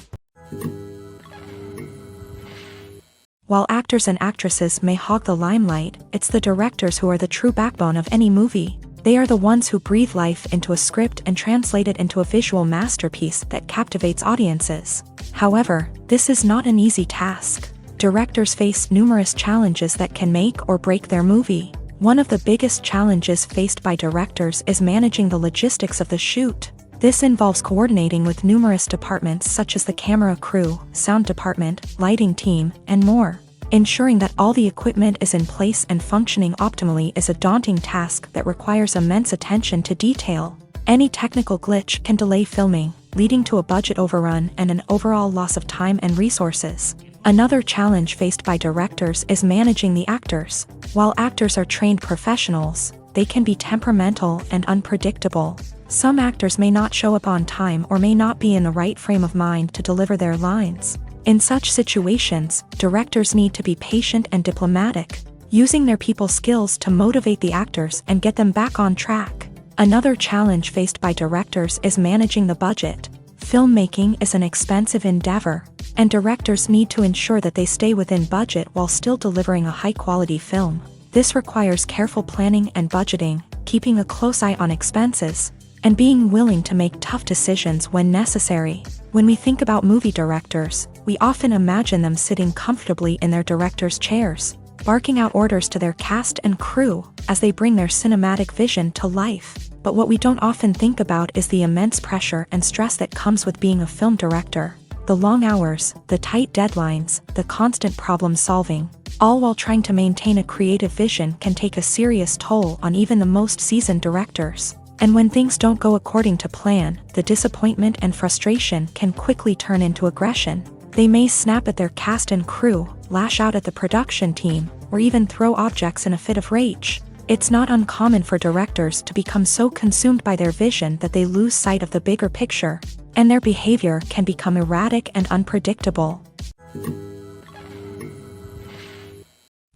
While actors and actresses may hog the limelight, it's the directors who are the true backbone of any movie. They are the ones who breathe life into a script and translate it into a visual masterpiece that captivates audiences. However, this is not an easy task. Directors face numerous challenges that can make or break their movie. One of the biggest challenges faced by directors is managing the logistics of the shoot. This involves coordinating with numerous departments such as the camera crew, sound department, lighting team, and more. Ensuring that all the equipment is in place and functioning optimally is a daunting task that requires immense attention to detail. Any technical glitch can delay filming, leading to a budget overrun and an overall loss of time and resources. Another challenge faced by directors is managing the actors. While actors are trained professionals, they can be temperamental and unpredictable. Some actors may not show up on time or may not be in the right frame of mind to deliver their lines. In such situations, directors need to be patient and diplomatic, using their people skills to motivate the actors and get them back on track. Another challenge faced by directors is managing the budget. Filmmaking is an expensive endeavor, and directors need to ensure that they stay within budget while still delivering a high-quality film. This requires careful planning and budgeting, keeping a close eye on expenses, and being willing to make tough decisions when necessary. When we think about movie directors, we often imagine them sitting comfortably in their director's chairs, barking out orders to their cast and crew as they bring their cinematic vision to life. But what we don't often think about is the immense pressure and stress that comes with being a film director. The long hours, the tight deadlines, the constant problem solving, all while trying to maintain a creative vision can take a serious toll on even the most seasoned directors. And when things don't go according to plan, the disappointment and frustration can quickly turn into aggression. They may snap at their cast and crew, lash out at the production team, or even throw objects in a fit of rage. It's not uncommon for directors to become so consumed by their vision that they lose sight of the bigger picture, and their behavior can become erratic and unpredictable.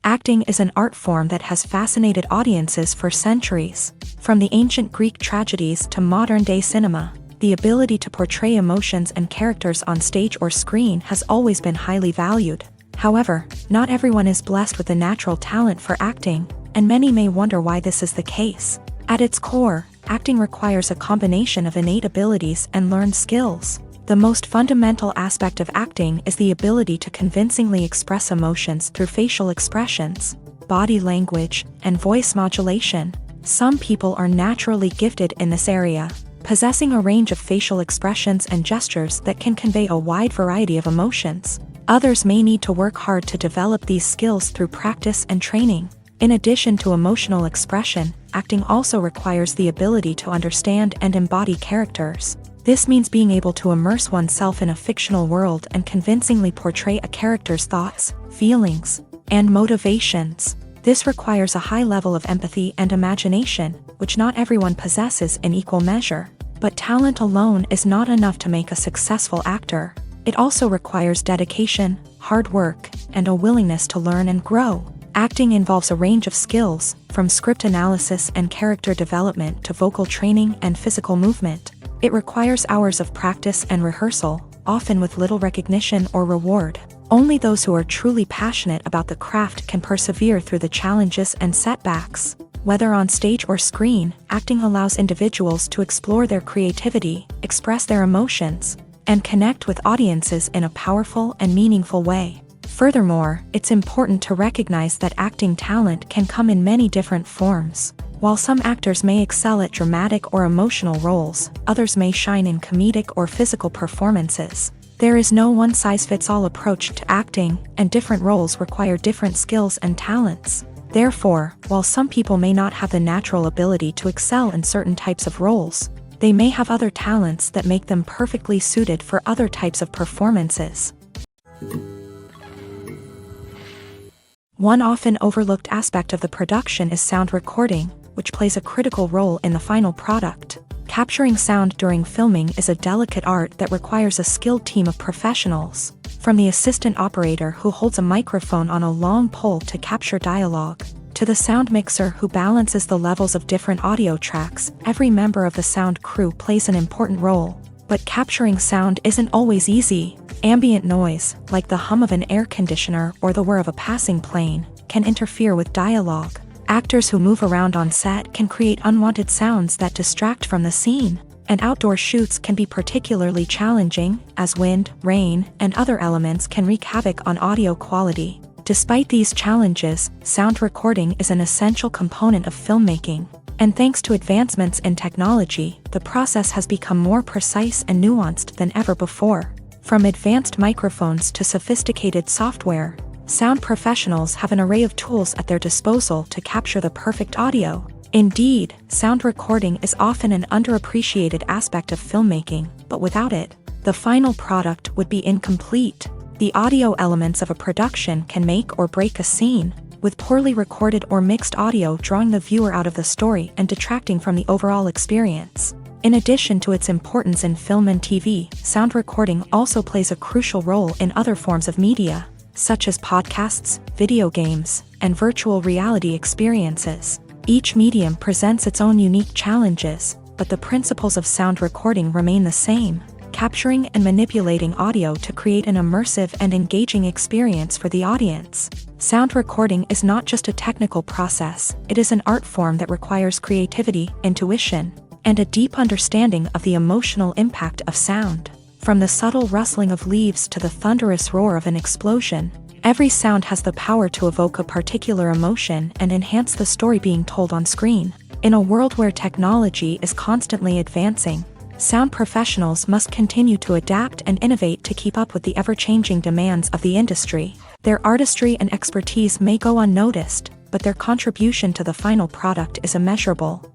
Acting is an art form that has fascinated audiences for centuries. From the ancient Greek tragedies to modern-day cinema, the ability to portray emotions and characters on stage or screen has always been highly valued. However, not everyone is blessed with the natural talent for acting, and many may wonder why this is the case. At its core, acting requires a combination of innate abilities and learned skills. The most fundamental aspect of acting is the ability to convincingly express emotions through facial expressions, body language, and voice modulation. Some people are naturally gifted in this area, possessing a range of facial expressions and gestures that can convey a wide variety of emotions. Others may need to work hard to develop these skills through practice and training. In addition to emotional expression, acting also requires the ability to understand and embody characters. This means being able to immerse oneself in a fictional world and convincingly portray a character's thoughts, feelings, and motivations. This requires a high level of empathy and imagination, which not everyone possesses in equal measure. But talent alone is not enough to make a successful actor. It also requires dedication, hard work, and a willingness to learn and grow. Acting involves a range of skills, from script analysis and character development to vocal training and physical movement. It requires hours of practice and rehearsal, often with little recognition or reward. Only those who are truly passionate about the craft can persevere through the challenges and setbacks. Whether on stage or screen, acting allows individuals to explore their creativity, express their emotions, and connect with audiences in a powerful and meaningful way. Furthermore, it's important to recognize that acting talent can come in many different forms. While some actors may excel at dramatic or emotional roles, others may shine in comedic or physical performances. There is no one-size-fits-all approach to acting, and different roles require different skills and talents. Therefore, while some people may not have the natural ability to excel in certain types of roles, they may have other talents that make them perfectly suited for other types of performances. One often overlooked aspect of the production is sound recording, which plays a critical role in the final product. Capturing sound during filming is a delicate art that requires a skilled team of professionals. From the assistant operator who holds a microphone on a long pole to capture dialogue, to the sound mixer who balances the levels of different audio tracks, every member of the sound crew plays an important role. But capturing sound isn't always easy. Ambient noise, like the hum of an air conditioner or the whir of a passing plane, can interfere with dialogue. Actors who move around on set can create unwanted sounds that distract from the scene. And outdoor shoots can be particularly challenging, as wind, rain, and other elements can wreak havoc on audio quality. Despite these challenges, sound recording is an essential component of filmmaking. And thanks to advancements in technology, the process has become more precise and nuanced than ever before. From advanced microphones to sophisticated software, sound professionals have an array of tools at their disposal to capture the perfect audio. Indeed, sound recording is often an underappreciated aspect of filmmaking, but without it, the final product would be incomplete. The audio elements of a production can make or break a scene, with poorly recorded or mixed audio drawing the viewer out of the story and detracting from the overall experience. In addition to its importance in film and TV, sound recording also plays a crucial role in other forms of media, such as podcasts, video games, and virtual reality experiences. Each medium presents its own unique challenges, but the principles of sound recording remain the same, capturing and manipulating audio to create an immersive and engaging experience for the audience. Sound recording is not just a technical process, it is an art form that requires creativity, intuition, and a deep understanding of the emotional impact of sound. From the subtle rustling of leaves to the thunderous roar of an explosion, every sound has the power to evoke a particular emotion and enhance the story being told on screen. In a world where technology is constantly advancing, sound professionals must continue to adapt and innovate to keep up with the ever-changing demands of the industry. Their artistry and expertise may go unnoticed, but their contribution to the final product is immeasurable.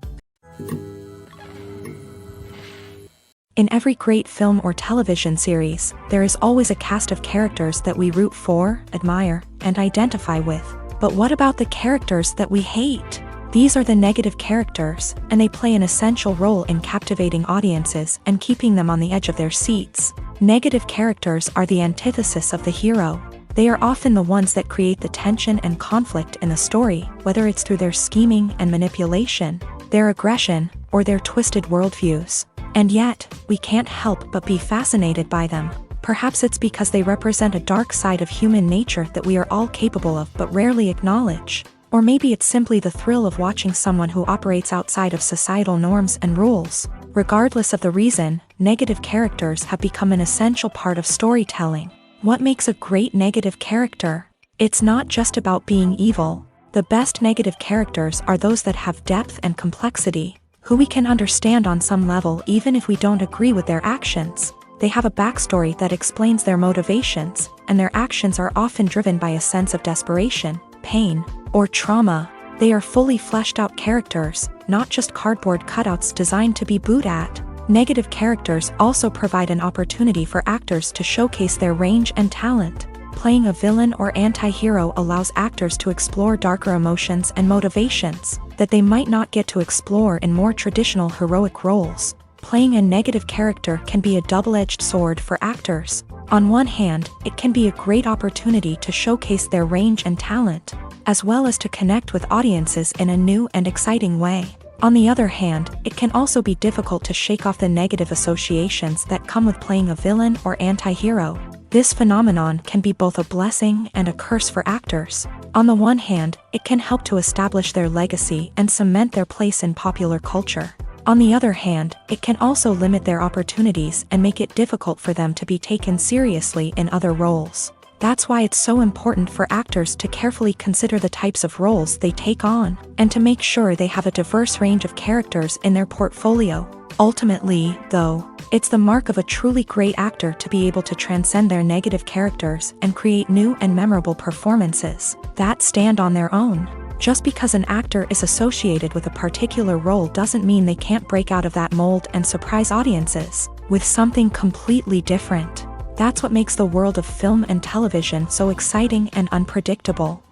In every great film or television series, there is always a cast of characters that we root for, admire, and identify with. But what about the characters that we hate? These are the negative characters, and they play an essential role in captivating audiences and keeping them on the edge of their seats. Negative characters are the antithesis of the hero. They are often the ones that create the tension and conflict in the story, whether it's through their scheming and manipulation, their aggression, or their twisted worldviews. And yet, we can't help but be fascinated by them. Perhaps it's because they represent a dark side of human nature that we are all capable of but rarely acknowledge. Or maybe it's simply the thrill of watching someone who operates outside of societal norms and rules. Regardless of the reason, negative characters have become an essential part of storytelling. What makes a great negative character? It's not just about being evil. The best negative characters are those that have depth and complexity, who we can understand on some level even if we don't agree with their actions. They have a backstory that explains their motivations, and their actions are often driven by a sense of desperation, pain, or trauma. They are fully fleshed out characters, not just cardboard cutouts designed to be booed at. Negative characters also provide an opportunity for actors to showcase their range and talent. Playing a villain or anti-hero allows actors to explore darker emotions and motivations that they might not get to explore in more traditional heroic roles. Playing a negative character can be a double-edged sword for actors. On one hand, it can be a great opportunity to showcase their range and talent, as well as to connect with audiences in a new and exciting way. On the other hand, it can also be difficult to shake off the negative associations that come with playing a villain or anti-hero. This phenomenon can be both a blessing and a curse for actors. On the one hand, it can help to establish their legacy and cement their place in popular culture. On the other hand, it can also limit their opportunities and make it difficult for them to be taken seriously in other roles. That's why it's so important for actors to carefully consider the types of roles they take on, and to make sure they have a diverse range of characters in their portfolio. Ultimately, though, it's the mark of a truly great actor to be able to transcend their negative characters and create new and memorable performances that stand on their own. Just because an actor is associated with a particular role doesn't mean they can't break out of that mold and surprise audiences with something completely different. That's what makes the world of film and television so exciting and unpredictable.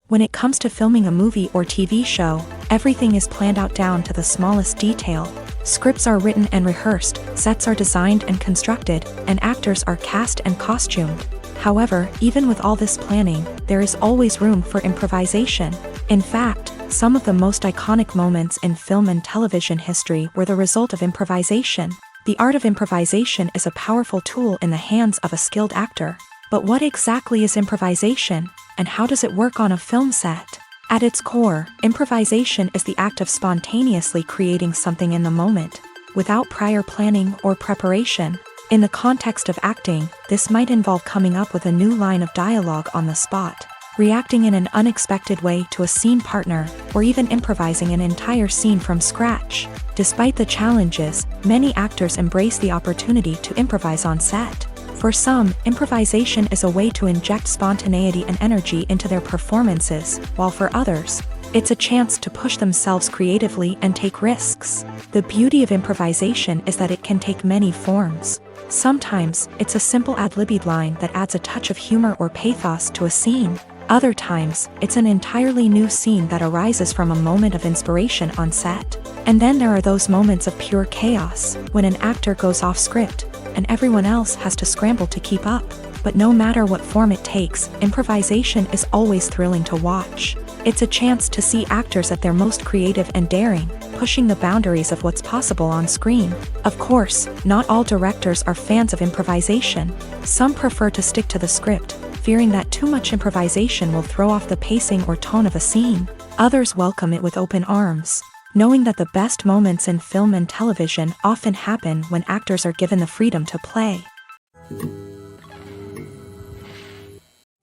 When it comes to filming a movie or TV show, everything is planned out down to the smallest detail. Scripts are written and rehearsed, sets are designed and constructed, and actors are cast and costumed. However, even with all this planning, there is always room for improvisation. In fact, some of the most iconic moments in film and television history were the result of improvisation. The art of improvisation is a powerful tool in the hands of a skilled actor. But what exactly is improvisation, and how does it work on a film set? At its core, improvisation is the act of spontaneously creating something in the moment, without prior planning or preparation. In the context of acting, this might involve coming up with a new line of dialogue on the spot, reacting in an unexpected way to a scene partner, or even improvising an entire scene from scratch. Despite the challenges, many actors embrace the opportunity to improvise on set. For some, improvisation is a way to inject spontaneity and energy into their performances, while for others, it's a chance to push themselves creatively and take risks. The beauty of improvisation is that it can take many forms. Sometimes, it's a simple ad-libbed line that adds a touch of humor or pathos to a scene. Other times, it's an entirely new scene that arises from a moment of inspiration on set. And then there are those moments of pure chaos, when an actor goes off script, and everyone else has to scramble to keep up. But no matter what form it takes, improvisation is always thrilling to watch. It's a chance to see actors at their most creative and daring, pushing the boundaries of what's possible on screen. Of course, not all directors are fans of improvisation. Some prefer to stick to the script, fearing that too much improvisation will throw off the pacing or tone of a scene. Others welcome it with open arms, knowing that the best moments in film and television often happen when actors are given the freedom to play.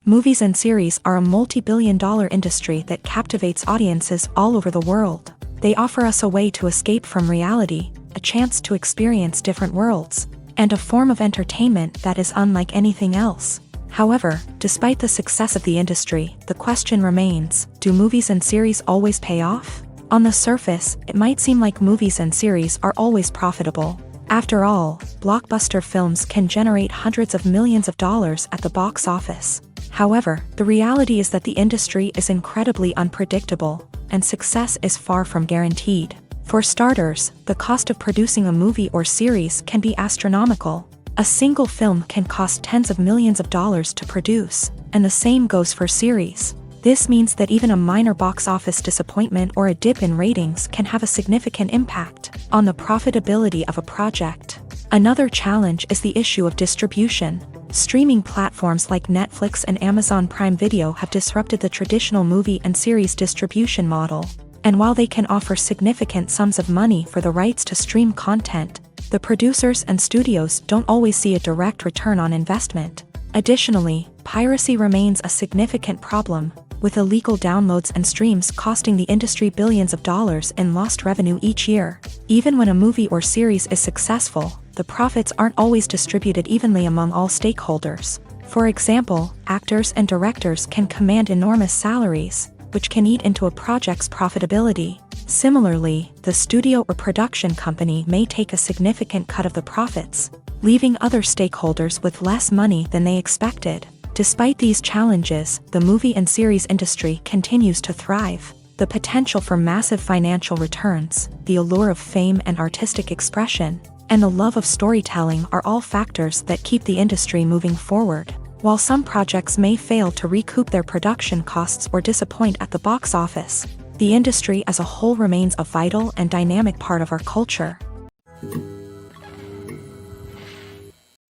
Movies and series are a multi-billion-dollar industry that captivates audiences all over the world. They offer us a way to escape from reality, a chance to experience different worlds, and a form of entertainment that is unlike anything else. However, despite the success of the industry, the question remains, do movies and series always pay off? On the surface, it might seem like movies and series are always profitable. After all, blockbuster films can generate hundreds of millions of dollars at the box office. However, the reality is that the industry is incredibly unpredictable, and success is far from guaranteed. For starters, the cost of producing a movie or series can be astronomical. A single film can cost tens of millions of dollars to produce, and the same goes for series. This means that even a minor box office disappointment or a dip in ratings can have a significant impact on the profitability of a project. Another challenge is the issue of distribution. Streaming platforms like Netflix and Amazon Prime Video have disrupted the traditional movie and series distribution model. And while they can offer significant sums of money for the rights to stream content, the producers and studios don't always see a direct return on investment. Additionally, piracy remains a significant problem, with illegal downloads and streams costing the industry billions of dollars in lost revenue each year. Even when a movie or series is successful, the profits aren't always distributed evenly among all stakeholders. For example, actors and directors can command enormous salaries, which can eat into a project's profitability. Similarly, the studio or production company may take a significant cut of the profits, leaving other stakeholders with less money than they expected. Despite these challenges, the movie and series industry continues to thrive. The potential for massive financial returns, the allure of fame and artistic expression, and the love of storytelling are all factors that keep the industry moving forward. While some projects may fail to recoup their production costs or disappoint at the box office, the industry as a whole remains a vital and dynamic part of our culture.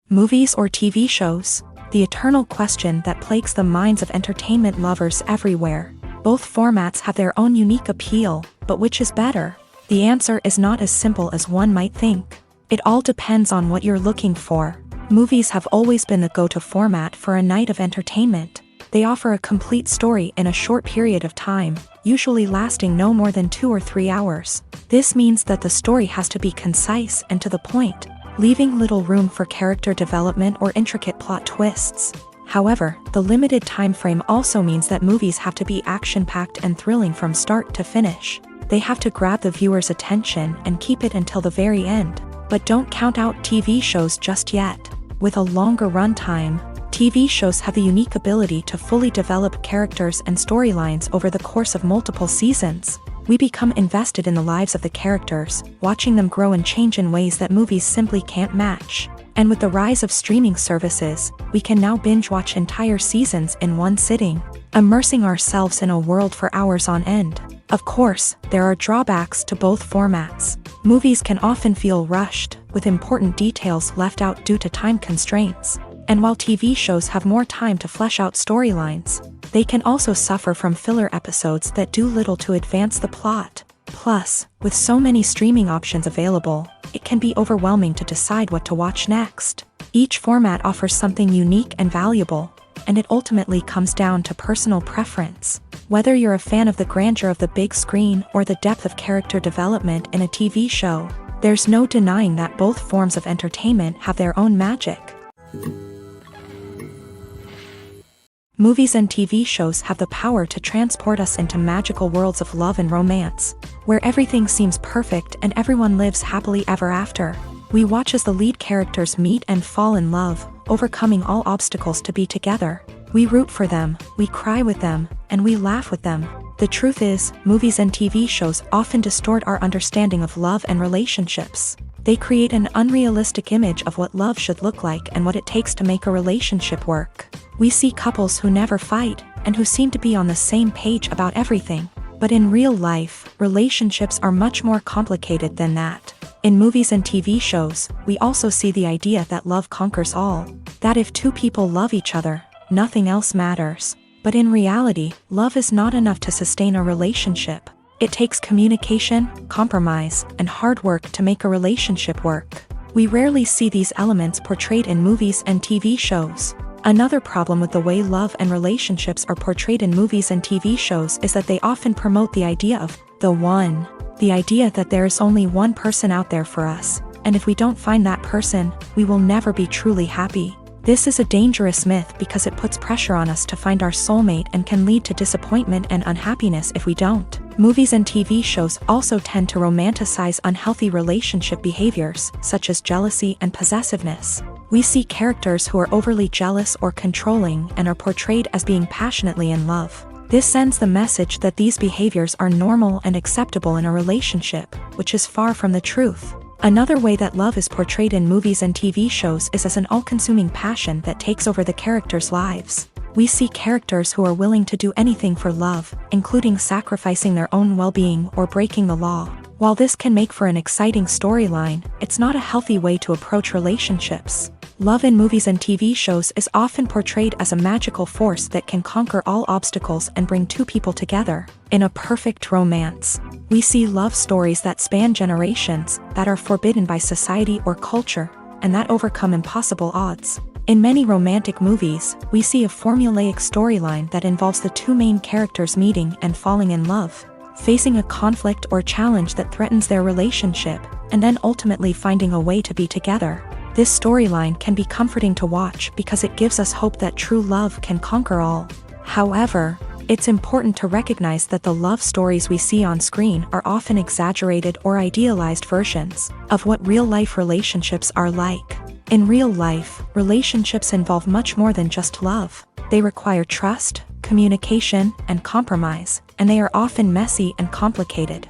Movies or TV shows? The eternal question that plagues the minds of entertainment lovers everywhere. Both formats have their own unique appeal, but which is better? The answer is not as simple as one might think. It all depends on what you're looking for. Movies have always been the go-to format for a night of entertainment. They offer a complete story in a short period of time, usually lasting no more than 2 or 3 hours. This means that the story has to be concise and to the point, leaving little room for character development or intricate plot twists. However, the limited time frame also means that movies have to be action-packed and thrilling from start to finish. They have to grab the viewer's attention and keep it until the very end. But don't count out TV shows just yet. With a longer runtime, TV shows have the unique ability to fully develop characters and storylines over the course of multiple seasons. We become invested in the lives of the characters, watching them grow and change in ways that movies simply can't match. And with the rise of streaming services, we can now binge-watch entire seasons in one sitting, immersing ourselves in a world for hours on end. Of course, there are drawbacks to both formats. Movies can often feel rushed, with important details left out due to time constraints. And while TV shows have more time to flesh out storylines, they can also suffer from filler episodes that do little to advance the plot. Plus, with so many streaming options available, it can be overwhelming to decide what to watch next. Each format offers something unique and valuable, and it ultimately comes down to personal preference. Whether you're a fan of the grandeur of the big screen or the depth of character development in a TV show, there's no denying that both forms of entertainment have their own magic. Movies and TV shows have the power to transport us into magical worlds of love and romance, where everything seems perfect and everyone lives happily ever after. We watch as the lead characters meet and fall in love, overcoming all obstacles to be together. We root for them, we cry with them, and we laugh with them. The truth is, movies and TV shows often distort our understanding of love and relationships. They create an unrealistic image of what love should look like and what it takes to make a relationship work. We see couples who never fight, and who seem to be on the same page about everything. But in real life, relationships are much more complicated than that. In movies and TV shows, we also see the idea that love conquers all. That if two people love each other, nothing else matters. But in reality, love is not enough to sustain a relationship. It takes communication, compromise, and hard work to make a relationship work. We rarely see these elements portrayed in movies and TV shows. Another problem with the way love and relationships are portrayed in movies and TV shows is that they often promote the idea of the one. The idea that there is only one person out there for us, and if we don't find that person, we will never be truly happy. This is a dangerous myth because it puts pressure on us to find our soulmate and can lead to disappointment and unhappiness if we don't. Movies and TV shows also tend to romanticize unhealthy relationship behaviors, such as jealousy and possessiveness. We see characters who are overly jealous or controlling and are portrayed as being passionately in love. This sends the message that these behaviors are normal and acceptable in a relationship, which is far from the truth. Another way that love is portrayed in movies and TV shows is as an all-consuming passion that takes over the characters' lives. We see characters who are willing to do anything for love, including sacrificing their own well-being or breaking the law. While this can make for an exciting storyline, it's not a healthy way to approach relationships. Love in movies and TV shows is often portrayed as a magical force that can conquer all obstacles and bring two people together. In a perfect romance, we see love stories that span generations, that are forbidden by society or culture, and that overcome impossible odds. In many romantic movies, we see a formulaic storyline that involves the two main characters meeting and falling in love, facing a conflict or challenge that threatens their relationship, and then ultimately finding a way to be together. This storyline can be comforting to watch because it gives us hope that true love can conquer all. However, It's important to recognize that the love stories we see on screen are often exaggerated or idealized versions of what real-life relationships are like. In real life, relationships involve much more than just love. They require trust, communication, and compromise, and they are often messy and complicated.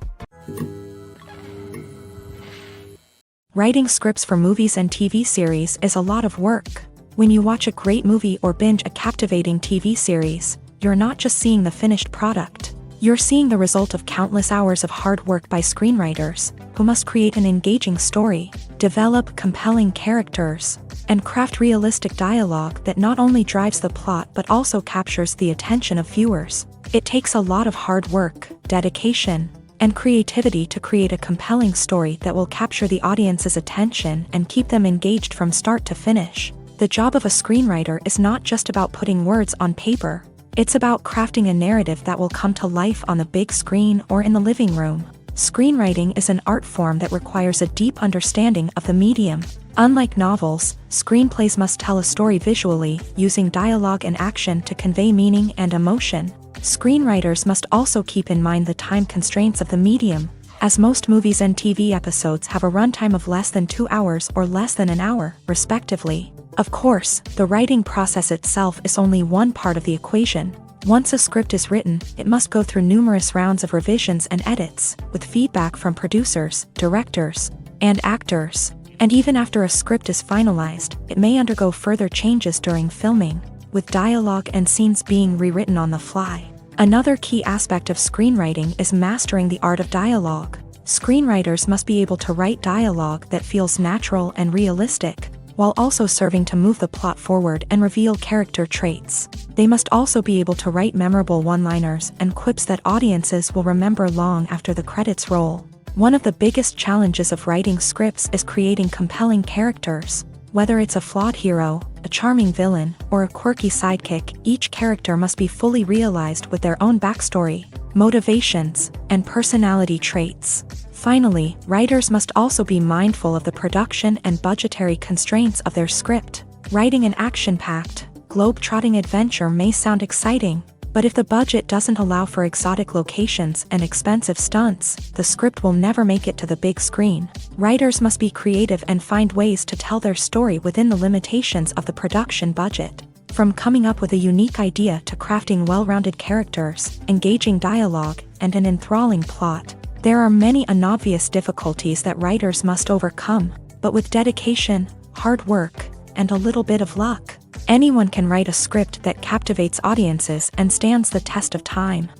Writing scripts for movies and TV series is a lot of work. When you watch a great movie or binge a captivating TV series, you're not just seeing the finished product. You're seeing the result of countless hours of hard work by screenwriters, who must create an engaging story, develop compelling characters, and craft realistic dialogue that not only drives the plot but also captures the attention of viewers. It takes a lot of hard work, dedication, and creativity to create a compelling story that will capture the audience's attention and keep them engaged from start to finish. The job of a screenwriter is not just about putting words on paper. It's about crafting a narrative that will come to life on the big screen or in the living room. Screenwriting is an art form that requires a deep understanding of the medium. Unlike novels, screenplays must tell a story visually, using dialogue and action to convey meaning and emotion. Screenwriters must also keep in mind the time constraints of the medium, as most movies and TV episodes have a runtime of less than 2 hours or less than an hour, respectively. Of course, the writing process itself is only one part of the equation. Once a script is written, it must go through numerous rounds of revisions and edits, with feedback from producers, directors, and actors. And even after a script is finalized, it may undergo further changes during filming, with dialogue and scenes being rewritten on the fly. Another key aspect of screenwriting is mastering the art of dialogue. Screenwriters must be able to write dialogue that feels natural and realistic, while also serving to move the plot forward and reveal character traits. They must also be able to write memorable one-liners and quips that audiences will remember long after the credits roll. One of the biggest challenges of writing scripts is creating compelling characters. Whether it's a flawed hero, a charming villain, or a quirky sidekick, each character must be fully realized with their own backstory, motivations, and personality traits. Finally, writers must also be mindful of the production and budgetary constraints of their script. Writing an action-packed, globe-trotting adventure may sound exciting, but if the budget doesn't allow for exotic locations and expensive stunts, the script will never make it to the big screen. Writers must be creative and find ways to tell their story within the limitations of the production budget. From coming up with a unique idea to crafting well-rounded characters, engaging dialogue, and an enthralling plot, there are many unobvious difficulties that writers must overcome, but with dedication, hard work, and a little bit of luck, anyone can write a script that captivates audiences and stands the test of time.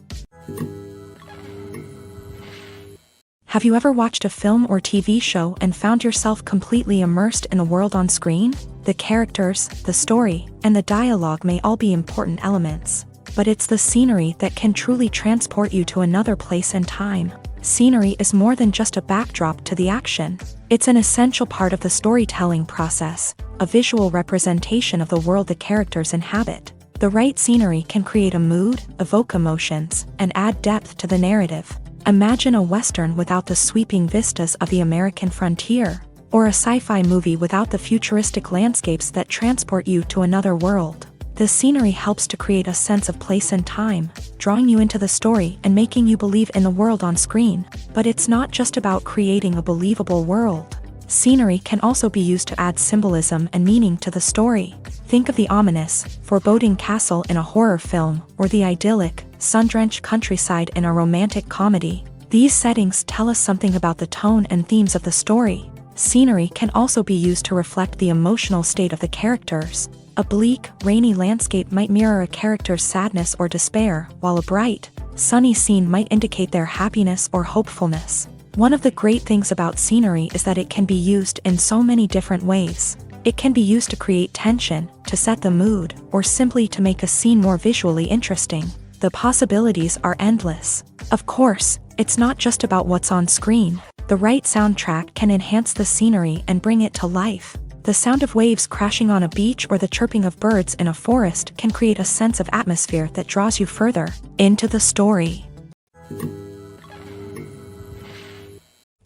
Have you ever watched a film or TV show and found yourself completely immersed in the world on screen? The characters, the story, and the dialogue may all be important elements, but it's the scenery that can truly transport you to another place and time. Scenery is more than just a backdrop to the action. It's an essential part of the storytelling process, a visual representation of the world the characters inhabit. The right scenery can create a mood, evoke emotions, and add depth to the narrative. Imagine a Western without the sweeping vistas of the American frontier, or a sci-fi movie without the futuristic landscapes that transport you to another world. The scenery helps to create a sense of place and time, drawing you into the story and making you believe in the world on screen. But it's not just about creating a believable world. Scenery can also be used to add symbolism and meaning to the story. Think of the ominous, foreboding castle in a horror film, or the idyllic, sun-drenched countryside in a romantic comedy. These settings tell us something about the tone and themes of the story. Scenery can also be used to reflect the emotional state of the characters. A bleak, rainy landscape might mirror a character's sadness or despair, while a bright, sunny scene might indicate their happiness or hopefulness. One of the great things about scenery is that it can be used in so many different ways. It can be used to create tension, to set the mood, or simply to make a scene more visually interesting. The possibilities are endless. Of course, it's not just about what's on screen. The right soundtrack can enhance the scenery and bring it to life. The sound of waves crashing on a beach or the chirping of birds in a forest can create a sense of atmosphere that draws you further into the story.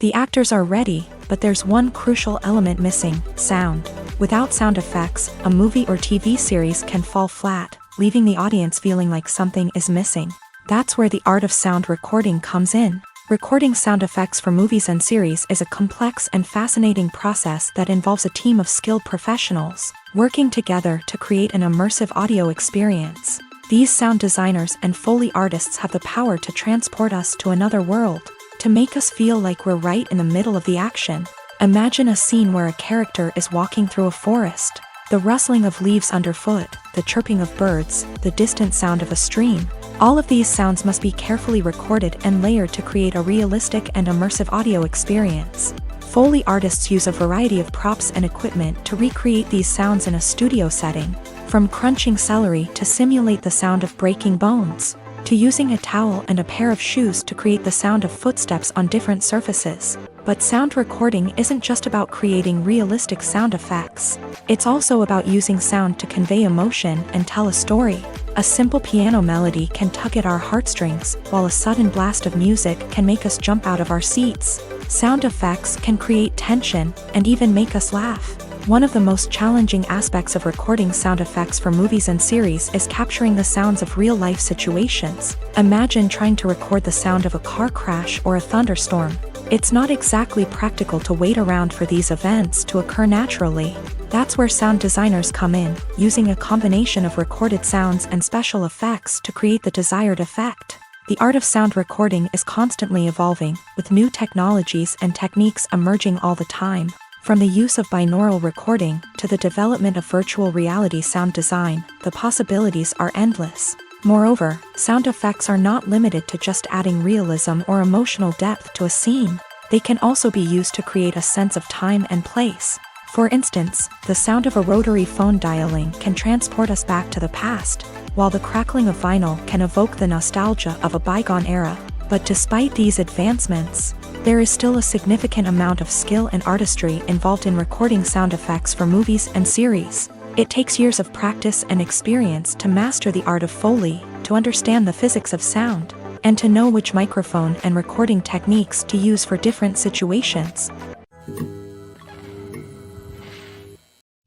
The actors are ready, but there's one crucial element missing: sound. Without sound effects, a movie or TV series can fall flat. leaving the audience feeling like something is missing. That's where the art of sound recording comes in. Recording sound effects for movies and series is a complex and fascinating process that involves a team of skilled professionals working together to create an immersive audio experience. These sound designers and Foley artists have the power to transport us to another world, to make us feel like we're right in the middle of the action. Imagine a scene where a character is walking through a forest. The rustling of leaves underfoot, the chirping of birds, the distant sound of a stream. All of these sounds must be carefully recorded and layered to create a realistic and immersive audio experience. Foley artists use a variety of props and equipment to recreate these sounds in a studio setting, from crunching celery to simulate the sound of breaking bones, to using a towel and a pair of shoes to create the sound of footsteps on different surfaces. But sound recording isn't just about creating realistic sound effects. It's also about using sound to convey emotion and tell a story. A simple piano melody can tug at our heartstrings, while a sudden blast of music can make us jump out of our seats. Sound effects can create tension and even make us laugh. One of the most challenging aspects of recording sound effects for movies and series is capturing the sounds of real-life situations. Imagine trying to record the sound of a car crash or a thunderstorm. It's not exactly practical to wait around for these events to occur naturally. That's where sound designers come in, using a combination of recorded sounds and special effects to create the desired effect. The art of sound recording is constantly evolving, with new technologies and techniques emerging all the time. From the use of binaural recording to the development of virtual reality sound design, the possibilities are endless. Moreover, sound effects are not limited to just adding realism or emotional depth to a scene. They can also be used to create a sense of time and place. For instance, the sound of a rotary phone dialing can transport us back to the past, while the crackling of vinyl can evoke the nostalgia of a bygone era. But despite these advancements, there is still a significant amount of skill and artistry involved in recording sound effects for movies and series. It takes years of practice and experience to master the art of Foley, to understand the physics of sound, and to know which microphone and recording techniques to use for different situations.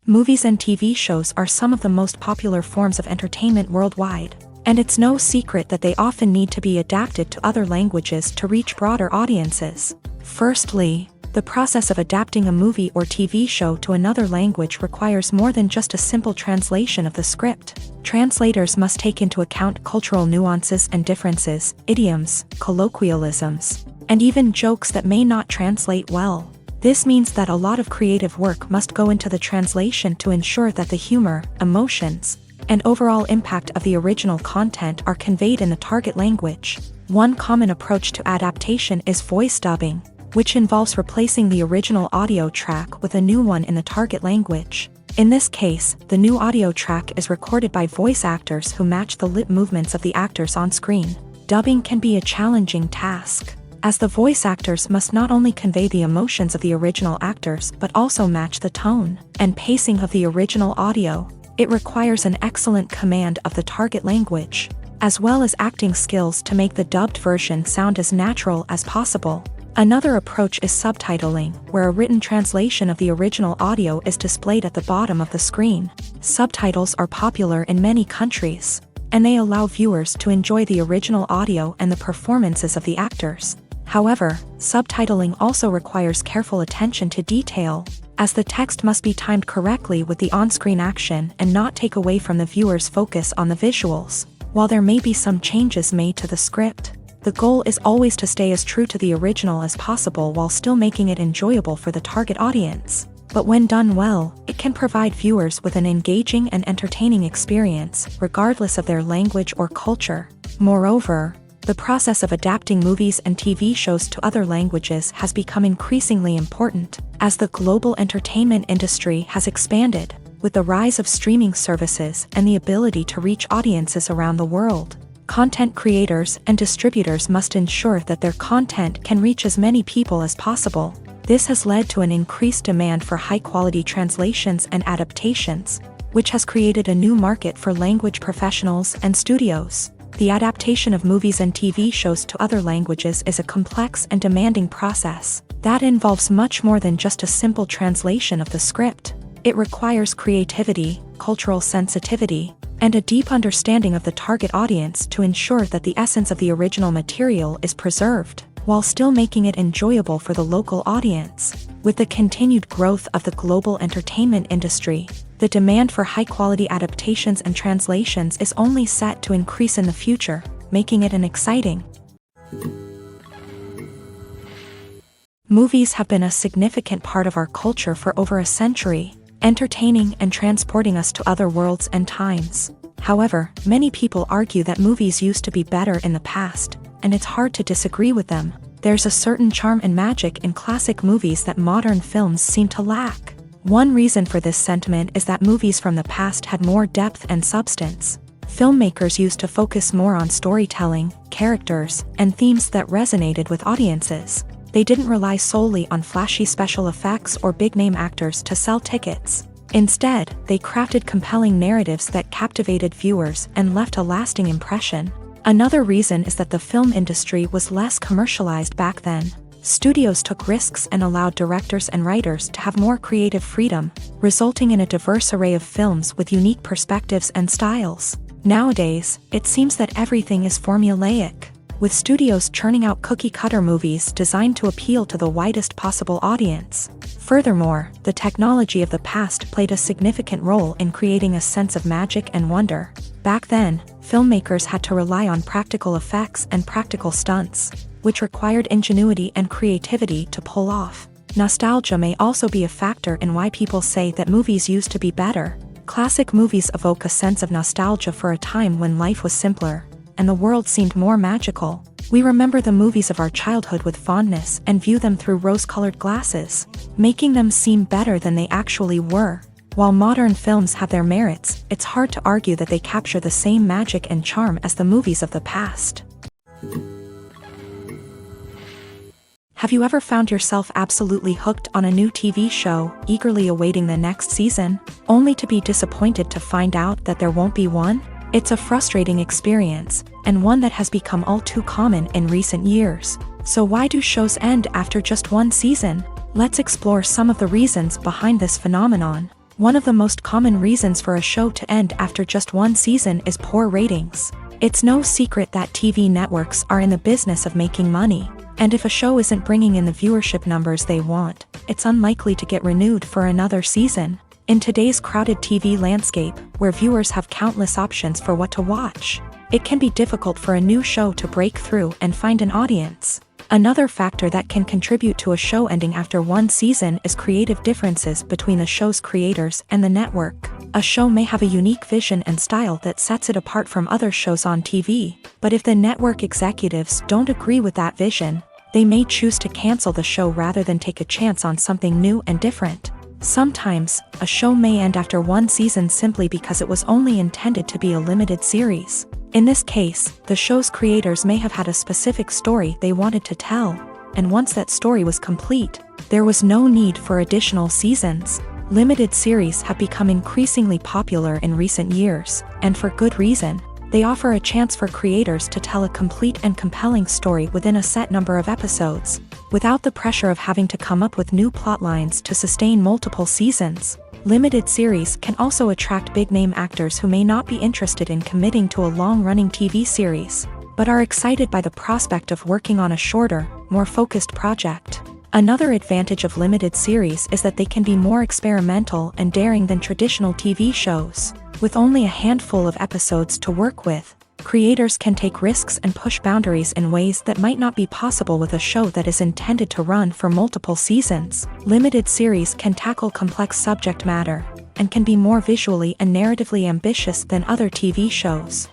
Movies and TV shows are some of the most popular forms of entertainment worldwide, and it's no secret that they often need to be adapted to other languages to reach broader audiences. Firstly, the process of adapting a movie or TV show to another language requires more than just a simple translation of the script. Translators must take into account cultural nuances and differences, idioms, colloquialisms, and even jokes that may not translate well. This means that a lot of creative work must go into the translation to ensure that the humor, emotions, and overall impact of the original content are conveyed in the target language. One common approach to adaptation is voice dubbing, which involves replacing the original audio track with a new one in the target language. In this case, the new audio track is recorded by voice actors who match the lip movements of the actors on screen. Dubbing can be a challenging task, as the voice actors must not only convey the emotions of the original actors but also match the tone and pacing of the original audio. It requires an excellent command of the target language, as well as acting skills to make the dubbed version sound as natural as possible. Another approach is subtitling, where a written translation of the original audio is displayed at the bottom of the screen. Subtitles are popular in many countries, and they allow viewers to enjoy the original audio and the performances of the actors. However, subtitling also requires careful attention to detail, as the text must be timed correctly with the on-screen action and not take away from the viewer's focus on the visuals. While there may be some changes made to the script, the goal is always to stay as true to the original as possible while still making it enjoyable for the target audience. But when done well, it can provide viewers with an engaging and entertaining experience, regardless of their language or culture. Moreover, the process of adapting movies and TV shows to other languages has become increasingly important, as the global entertainment industry has expanded, with the rise of streaming services and the ability to reach audiences around the world. Content creators and distributors must ensure that their content can reach as many people as possible. This has led to an increased demand for high-quality translations and adaptations, which has created a new market for language professionals and studios. The adaptation of movies and TV shows to other languages is a complex and demanding process that involves much more than just a simple translation of the script. It requires creativity, cultural sensitivity, and a deep understanding of the target audience to ensure that the essence of the original material is preserved, while still making it enjoyable for the local audience. With the continued growth of the global entertainment industry, the demand for high-quality adaptations and translations is only set to increase in the future, making it an exciting. Movies have been a significant part of our culture for over a century, entertaining and transporting us to other worlds and times. However, many people argue that movies used to be better in the past, and it's hard to disagree with them. There's a certain charm and magic in classic movies that modern films seem to lack. One reason for this sentiment is that movies from the past had more depth and substance. Filmmakers used to focus more on storytelling, characters, and themes that resonated with audiences. They didn't rely solely on flashy special effects or big-name actors to sell tickets. Instead, they crafted compelling narratives that captivated viewers and left a lasting impression. Another reason is that the film industry was less commercialized back then. Studios took risks and allowed directors and writers to have more creative freedom, resulting in a diverse array of films with unique perspectives and styles. Nowadays, it seems that everything is formulaic, with studios churning out cookie-cutter movies designed to appeal to the widest possible audience. Furthermore, the technology of the past played a significant role in creating a sense of magic and wonder. Back then, filmmakers had to rely on practical effects and practical stunts, which required ingenuity and creativity to pull off. Nostalgia may also be a factor in why people say that movies used to be better. Classic movies evoke a sense of nostalgia for a time when life was simpler, and the world seemed more magical. We remember the movies of our childhood with fondness and view them through rose-colored glasses, making them seem better than they actually were. While modern films have their merits, it's hard to argue that they capture the same magic and charm as the movies of the past. Have you ever found yourself absolutely hooked on a new TV show, eagerly awaiting the next season, only to be disappointed to find out that there won't be one? It's a frustrating experience, and one that has become all too common in recent years. So why do shows end after just one season? Let's explore some of the reasons behind this phenomenon. One of the most common reasons for a show to end after just one season is poor ratings. It's no secret that TV networks are in the business of making money, and if a show isn't bringing in the viewership numbers they want, it's unlikely to get renewed for another season. In today's crowded TV landscape, where viewers have countless options for what to watch, it can be difficult for a new show to break through and find an audience. Another factor that can contribute to a show ending after one season is creative differences between the show's creators and the network. A show may have a unique vision and style that sets it apart from other shows on TV, but if the network executives don't agree with that vision, they may choose to cancel the show rather than take a chance on something new and different. Sometimes, a show may end after one season simply because it was only intended to be a limited series. In this case, the show's creators may have had a specific story they wanted to tell, and once that story was complete, there was no need for additional seasons. Limited series have become increasingly popular in recent years, and for good reason. They offer a chance for creators to tell a complete and compelling story within a set number of episodes, without the pressure of having to come up with new plotlines to sustain multiple seasons. Limited series can also attract big-name actors who may not be interested in committing to a long-running TV series, but are excited by the prospect of working on a shorter, more focused project. Another advantage of limited series is that they can be more experimental and daring than traditional TV shows. With only a handful of episodes to work with, creators can take risks and push boundaries in ways that might not be possible with a show that is intended to run for multiple seasons. Limited series can tackle complex subject matter, and can be more visually and narratively ambitious than other TV shows.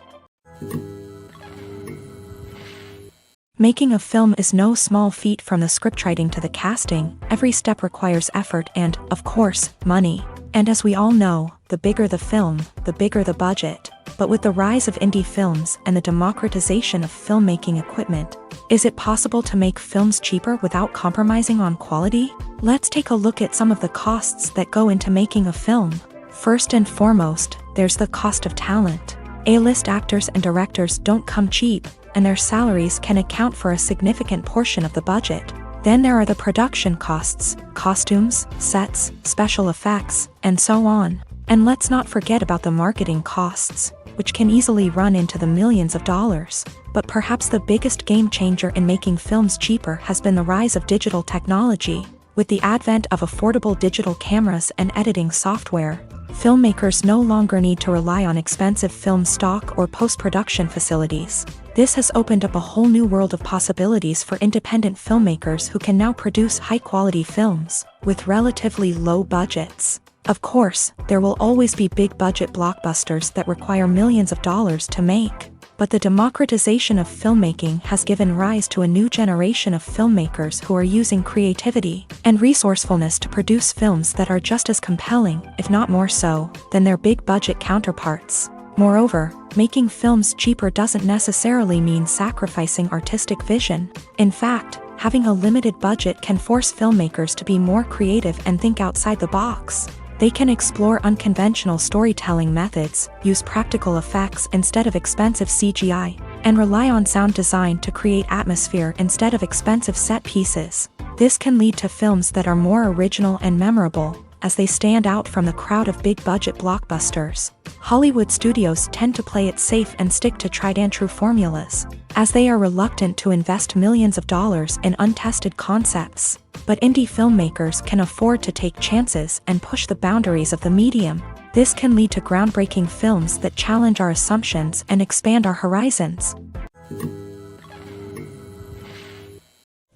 Making a film is no small feat. From the scriptwriting to the casting, every step requires effort and, of course, money. And as we all know, the bigger the film, the bigger the budget. But with the rise of indie films and the democratization of filmmaking equipment, is it possible to make films cheaper without compromising on quality? Let's take a look at some of the costs that go into making a film. First and foremost, there's the cost of talent. A-list actors and directors don't come cheap, and their salaries can account for a significant portion of the budget. Then there are the production costs, costumes, sets, special effects, and so on. And let's not forget about the marketing costs, which can easily run into the millions of dollars. But perhaps the biggest game changer in making films cheaper has been the rise of digital technology. With the advent of affordable digital cameras and editing software, filmmakers no longer need to rely on expensive film stock or post-production facilities. This has opened up a whole new world of possibilities for independent filmmakers who can now produce high-quality films with relatively low budgets. Of course, there will always be big-budget blockbusters that require millions of dollars to make. But the democratization of filmmaking has given rise to a new generation of filmmakers who are using creativity and resourcefulness to produce films that are just as compelling, if not more so, than their big-budget counterparts. Moreover, making films cheaper doesn't necessarily mean sacrificing artistic vision. In fact, having a limited budget can force filmmakers to be more creative and think outside the box. They can explore unconventional storytelling methods, use practical effects instead of expensive CGI, and rely on sound design to create atmosphere instead of expensive set pieces. This can lead to films that are more original and memorable, as they stand out from the crowd of big-budget blockbusters. Hollywood studios tend to play it safe and stick to tried-and-true formulas, as they are reluctant to invest millions of dollars in untested concepts. But indie filmmakers can afford to take chances and push the boundaries of the medium. This can lead to groundbreaking films that challenge our assumptions and expand our horizons.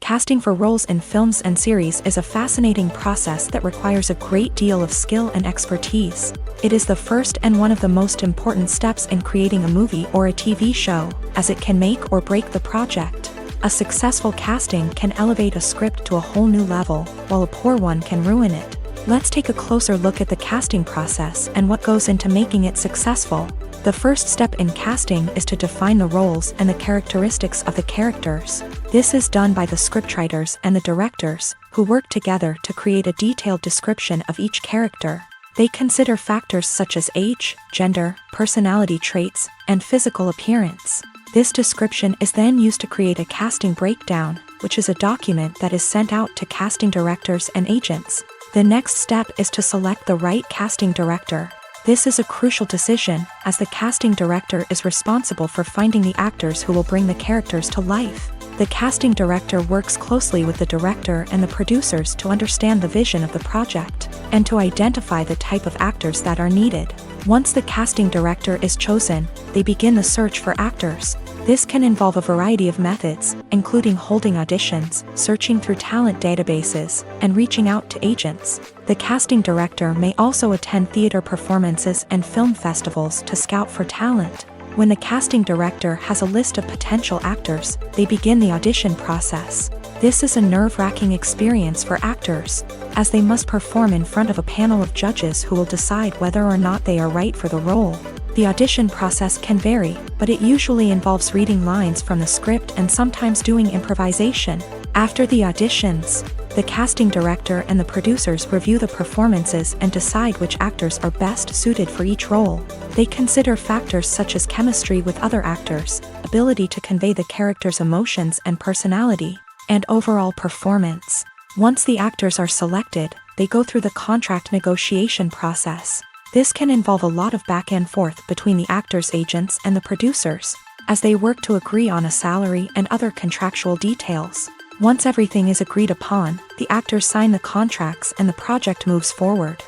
Casting for roles in films and series is a fascinating process that requires a great deal of skill and expertise. It is the first and one of the most important steps in creating a movie or a TV show, as it can make or break the project. A successful casting can elevate a script to a whole new level, while a poor one can ruin it. Let's take a closer look at the casting process and what goes into making it successful. The first step in casting is to define the roles and the characteristics of the characters. This is done by the scriptwriters and the directors, who work together to create a detailed description of each character. They consider factors such as age, gender, personality traits, and physical appearance. This description is then used to create a casting breakdown, which is a document that is sent out to casting directors and agents. The next step is to select the right casting director. This is a crucial decision, as the casting director is responsible for finding the actors who will bring the characters to life. The casting director works closely with the director and the producers to understand the vision of the project, and to identify the type of actors that are needed. Once the casting director is chosen, they begin the search for actors. This can involve a variety of methods, including holding auditions, searching through talent databases, and reaching out to agents. The casting director may also attend theater performances and film festivals to scout for talent. When the casting director has a list of potential actors, they begin the audition process. This is a nerve-wracking experience for actors, as they must perform in front of a panel of judges who will decide whether or not they are right for the role. The audition process can vary, but it usually involves reading lines from the script and sometimes doing improvisation. After the auditions, the casting director and the producers review the performances and decide which actors are best suited for each role. They consider factors such as chemistry with other actors, ability to convey the character's emotions and personality, and overall performance. Once the actors are selected, they go through the contract negotiation process. This can involve a lot of back and forth between the actors' agents and the producers, as they work to agree on a salary and other contractual details. Once everything is agreed upon, the actors sign the contracts and the project moves forward.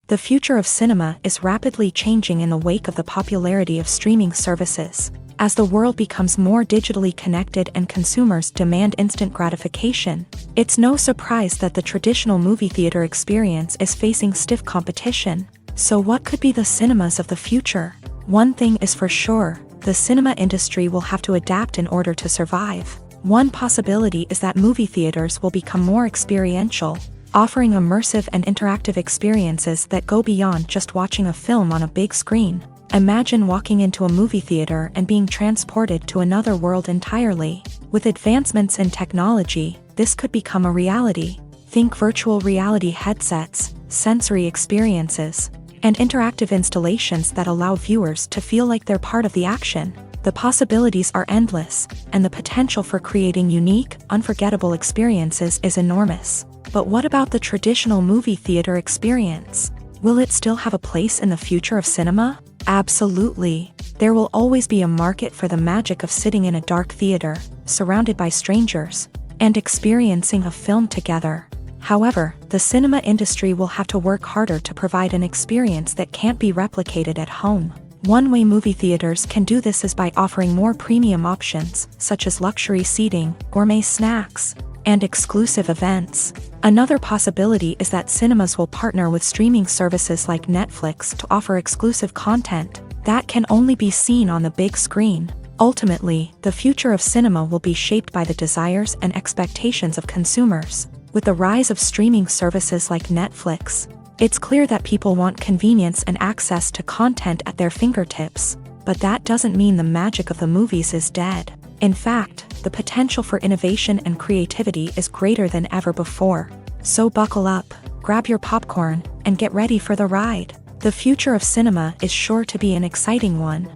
The future of cinema is rapidly changing in the wake of the popularity of streaming services. As the world becomes more digitally connected and consumers demand instant gratification, it's no surprise that the traditional movie theater experience is facing stiff competition. So what could be the cinemas of the future? One thing is for sure, the cinema industry will have to adapt in order to survive. One possibility is that movie theaters will become more experiential, offering immersive and interactive experiences that go beyond just watching a film on a big screen. Imagine walking into a movie theater and being transported to another world entirely. With advancements in technology, this could become a reality. Think virtual reality headsets, sensory experiences, and interactive installations that allow viewers to feel like they're part of the action. The possibilities are endless, and the potential for creating unique, unforgettable experiences is enormous. But what about the traditional movie theater experience? Will it still have a place in the future of cinema? Absolutely. There will always be a market for the magic of sitting in a dark theater, surrounded by strangers, and experiencing a film together. However, the cinema industry will have to work harder to provide an experience that can't be replicated at home. One way movie theaters can do this is by offering more premium options, such as luxury seating, gourmet snacks, and exclusive events. Another possibility is that cinemas will partner with streaming services like Netflix to offer exclusive content that can only be seen on the big screen. Ultimately, the future of cinema will be shaped by the desires and expectations of consumers. With the rise of streaming services like Netflix, it's clear that people want convenience and access to content at their fingertips. But that doesn't mean the magic of the movies is dead. In fact, the potential for innovation and creativity is greater than ever before. So buckle up, grab your popcorn, and get ready for the ride. The future of cinema is sure to be an exciting one.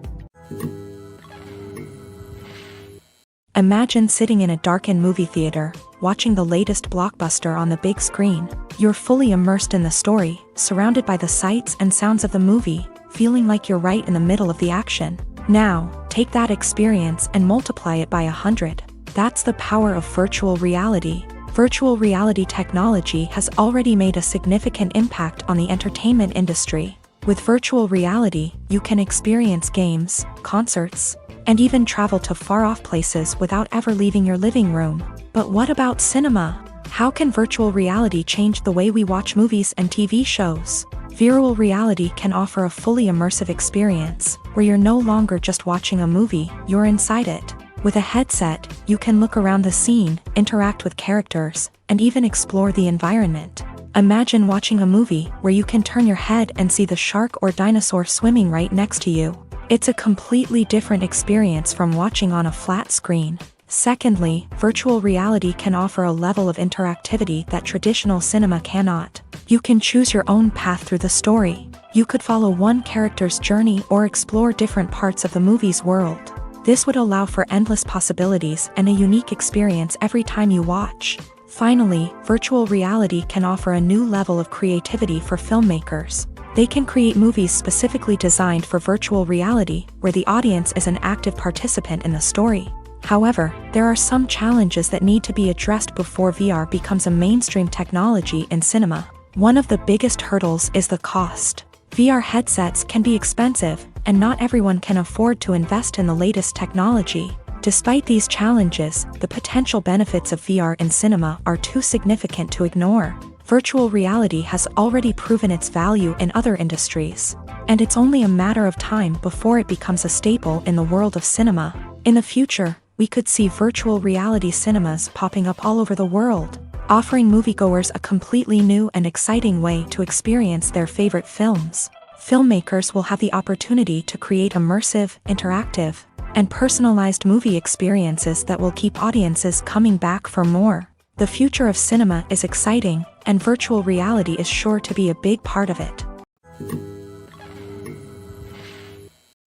Imagine sitting in a darkened movie theater, watching the latest blockbuster on the big screen. You're fully immersed in the story, surrounded by the sights and sounds of the movie, feeling like you're right in the middle of the action. Now, take that experience and multiply it by 100. That's the power of virtual reality. Virtual reality technology has already made a significant impact on the entertainment industry. With virtual reality, you can experience games, concerts, and even travel to far-off places without ever leaving your living room. But what about cinema? How can virtual reality change the way we watch movies and TV shows? Virtual reality can offer a fully immersive experience, where you're no longer just watching a movie, you're inside it. With a headset, you can look around the scene, interact with characters, and even explore the environment. Imagine watching a movie where you can turn your head and see the shark or dinosaur swimming right next to you. It's a completely different experience from watching on a flat screen. Secondly, virtual reality can offer a level of interactivity that traditional cinema cannot. You can choose your own path through the story. You could follow one character's journey or explore different parts of the movie's world. This would allow for endless possibilities and a unique experience every time you watch. Finally, virtual reality can offer a new level of creativity for filmmakers. They can create movies specifically designed for virtual reality, where the audience is an active participant in the story. However, there are some challenges that need to be addressed before VR becomes a mainstream technology in cinema. One of the biggest hurdles is the cost. VR headsets can be expensive, and not everyone can afford to invest in the latest technology. Despite these challenges, the potential benefits of VR in cinema are too significant to ignore. Virtual reality has already proven its value in other industries, and it's only a matter of time before it becomes a staple in the world of cinema. In the future, we could see virtual reality cinemas popping up all over the world, offering moviegoers a completely new and exciting way to experience their favorite films. Filmmakers will have the opportunity to create immersive, interactive, and personalized movie experiences that will keep audiences coming back for more. The future of cinema is exciting, and virtual reality is sure to be a big part of it.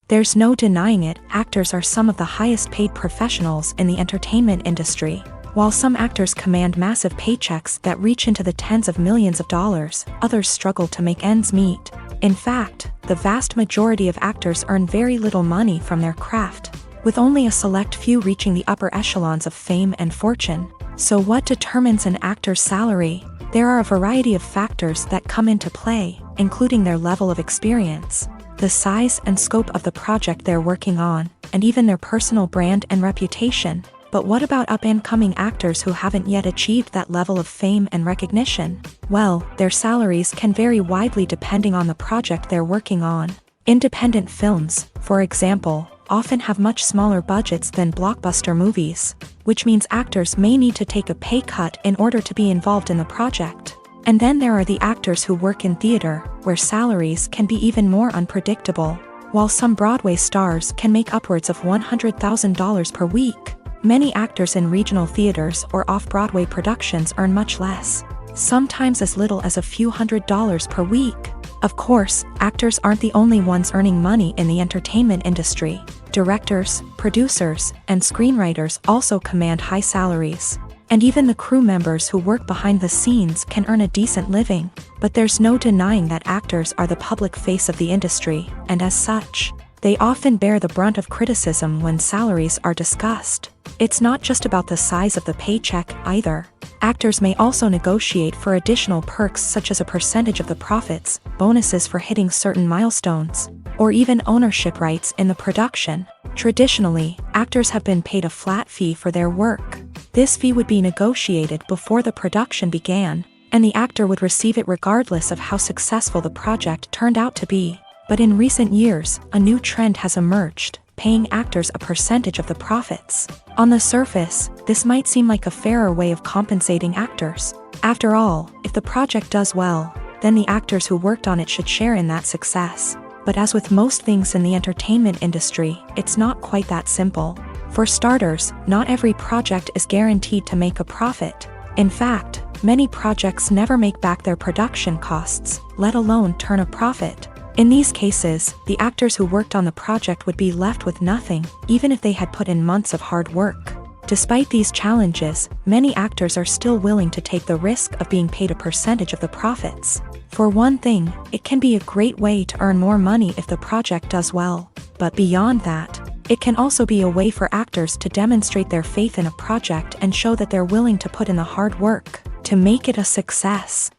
There's no denying it, actors are some of the highest paid professionals in the entertainment industry. While some actors command massive paychecks that reach into the tens of millions of dollars, others struggle to make ends meet. In fact, the vast majority of actors earn very little money from their craft, with only a select few reaching the upper echelons of fame and fortune. So what determines an actor's salary? There are a variety of factors that come into play, including their level of experience, the size and scope of the project they're working on, and even their personal brand and reputation. But what about up-and-coming actors who haven't yet achieved that level of fame and recognition? Well, their salaries can vary widely depending on the project they're working on. Independent films, for example, often have much smaller budgets than blockbuster movies, which means actors may need to take a pay cut in order to be involved in the project. And then there are the actors who work in theater, where salaries can be even more unpredictable. While some Broadway stars can make upwards of $100,000 per week, many actors in regional theaters or off-Broadway productions earn much less, sometimes as little as a few $100s per week. Of course, actors aren't the only ones earning money in the entertainment industry. Directors, producers, and screenwriters also command high salaries. And even the crew members who work behind the scenes can earn a decent living. But there's no denying that actors are the public face of the industry, and as such, they often bear the brunt of criticism when salaries are discussed. It's not just about the size of the paycheck, either. Actors may also negotiate for additional perks such as a percentage of the profits, bonuses for hitting certain milestones, or even ownership rights in the production. Traditionally, actors have been paid a flat fee for their work. This fee would be negotiated before the production began, and the actor would receive it regardless of how successful the project turned out to be. But in recent years, a new trend has emerged, paying actors a percentage of the profits. On the surface, this might seem like a fairer way of compensating actors. After all, if the project does well, then the actors who worked on it should share in that success. But as with most things in the entertainment industry, it's not quite that simple. For starters, not every project is guaranteed to make a profit. In fact, many projects never make back their production costs, let alone turn a profit. In these cases, the actors who worked on the project would be left with nothing, even if they had put in months of hard work. Despite these challenges, many actors are still willing to take the risk of being paid a percentage of the profits. For one thing, it can be a great way to earn more money if the project does well. But beyond that, it can also be a way for actors to demonstrate their faith in a project and show that they're willing to put in the hard work to make it a success.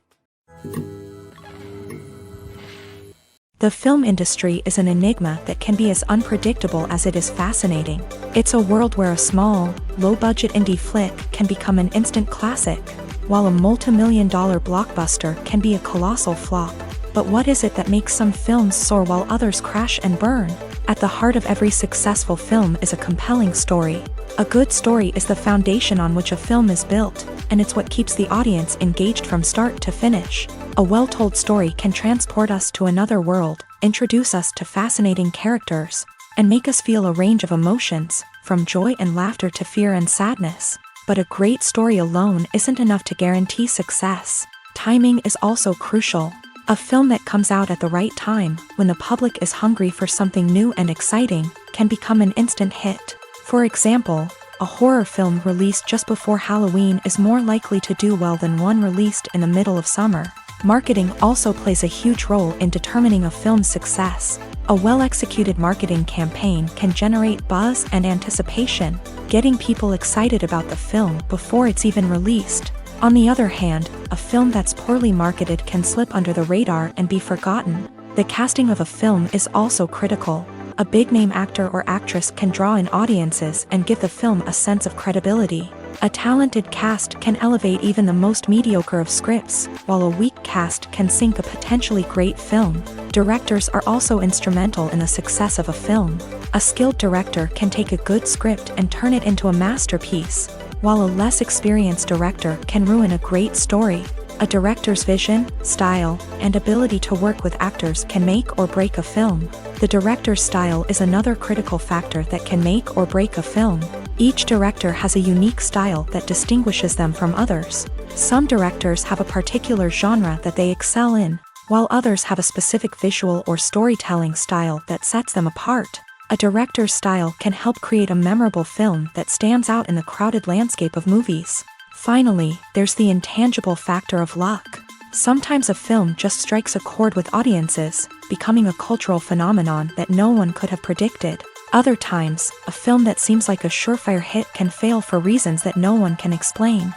The film industry is an enigma that can be as unpredictable as it is fascinating. It's a world where a small, low-budget indie flick can become an instant classic, while a multi-million-dollar blockbuster can be a colossal flop. But what is it that makes some films soar while others crash and burn? At the heart of every successful film is a compelling story. A good story is the foundation on which a film is built, and it's what keeps the audience engaged from start to finish. A well-told story can transport us to another world, introduce us to fascinating characters, and make us feel a range of emotions, from joy and laughter to fear and sadness. But a great story alone isn't enough to guarantee success. Timing is also crucial. A film that comes out at the right time, when the public is hungry for something new and exciting, can become an instant hit. For example, a horror film released just before Halloween is more likely to do well than one released in the middle of summer. Marketing also plays a huge role in determining a film's success. A well-executed marketing campaign can generate buzz and anticipation, getting people excited about the film before it's even released. On the other hand, a film that's poorly marketed can slip under the radar and be forgotten. The casting of a film is also critical. A big-name actor or actress can draw in audiences and give the film a sense of credibility. A talented cast can elevate even the most mediocre of scripts, while a weak cast can sink a potentially great film. Directors are also instrumental in the success of a film. A skilled director can take a good script and turn it into a masterpiece, while a less experienced director can ruin a great story. A director's vision, style, and ability to work with actors can make or break a film. The director's style is another critical factor that can make or break a film. Each director has a unique style that distinguishes them from others. Some directors have a particular genre that they excel in, while others have a specific visual or storytelling style that sets them apart. A director's style can help create a memorable film that stands out in the crowded landscape of movies. Finally, there's the intangible factor of luck. Sometimes a film just strikes a chord with audiences, becoming a cultural phenomenon that no one could have predicted. Other times, a film that seems like a surefire hit can fail for reasons that no one can explain.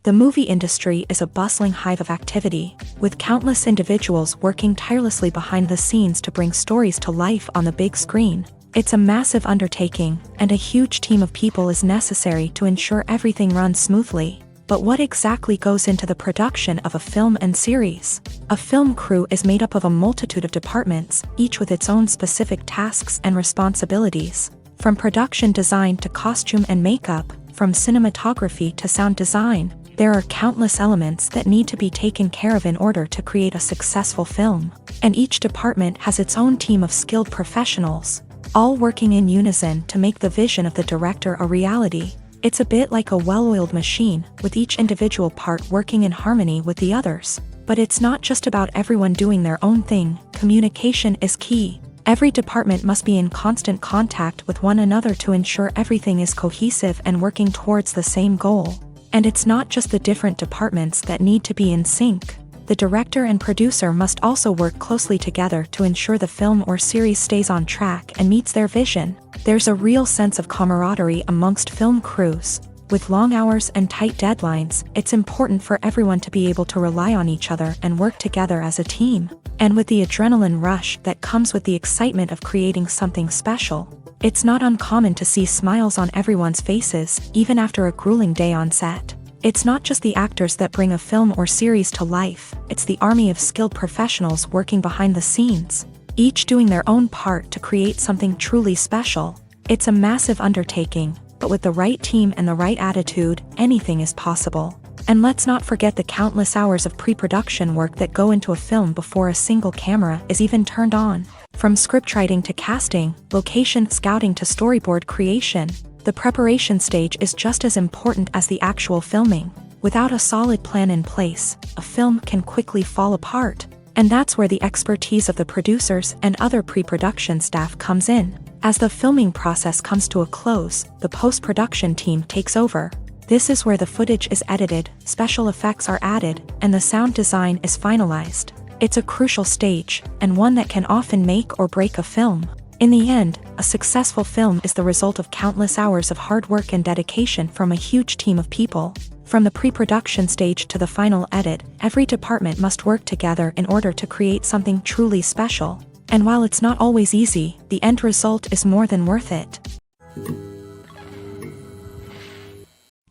The movie industry is a bustling hive of activity, with countless individuals working tirelessly behind the scenes to bring stories to life on the big screen. It's a massive undertaking, and a huge team of people is necessary to ensure everything runs smoothly. But what exactly goes into the production of a film and series? A film crew is made up of a multitude of departments, each with its own specific tasks and responsibilities. From production design to costume and makeup, from cinematography to sound design, there are countless elements that need to be taken care of in order to create a successful film. And each department has its own team of skilled professionals, all working in unison to make the vision of the director a reality. It's a bit like a well-oiled machine, with each individual part working in harmony with the others. But it's not just about everyone doing their own thing. Communication is key. Every department must be in constant contact with one another to ensure everything is cohesive and working towards the same goal. And it's not just the different departments that need to be in sync. The director and producer must also work closely together to ensure the film or series stays on track and meets their vision. There's a real sense of camaraderie amongst film crews. With long hours and tight deadlines, it's important for everyone to be able to rely on each other and work together as a team. And with the adrenaline rush that comes with the excitement of creating something special, it's not uncommon to see smiles on everyone's faces, even after a grueling day on set. It's not just the actors that bring a film or series to life, it's the army of skilled professionals working behind the scenes, each doing their own part to create something truly special. It's a massive undertaking, but with the right team and the right attitude, anything is possible. And let's not forget the countless hours of pre-production work that go into a film before a single camera is even turned on. From scriptwriting to casting, location scouting to storyboard creation, the preparation stage is just as important as the actual filming. Without a solid plan in place, a film can quickly fall apart. And that's where the expertise of the producers and other pre-production staff comes in. As the filming process comes to a close, the post-production team takes over. This is where the footage is edited, special effects are added, and the sound design is finalized. It's a crucial stage, and one that can often make or break a film. In the end, a successful film is the result of countless hours of hard work and dedication from a huge team of people. From the pre-production stage to the final edit, every department must work together in order to create something truly special. And while it's not always easy, the end result is more than worth it.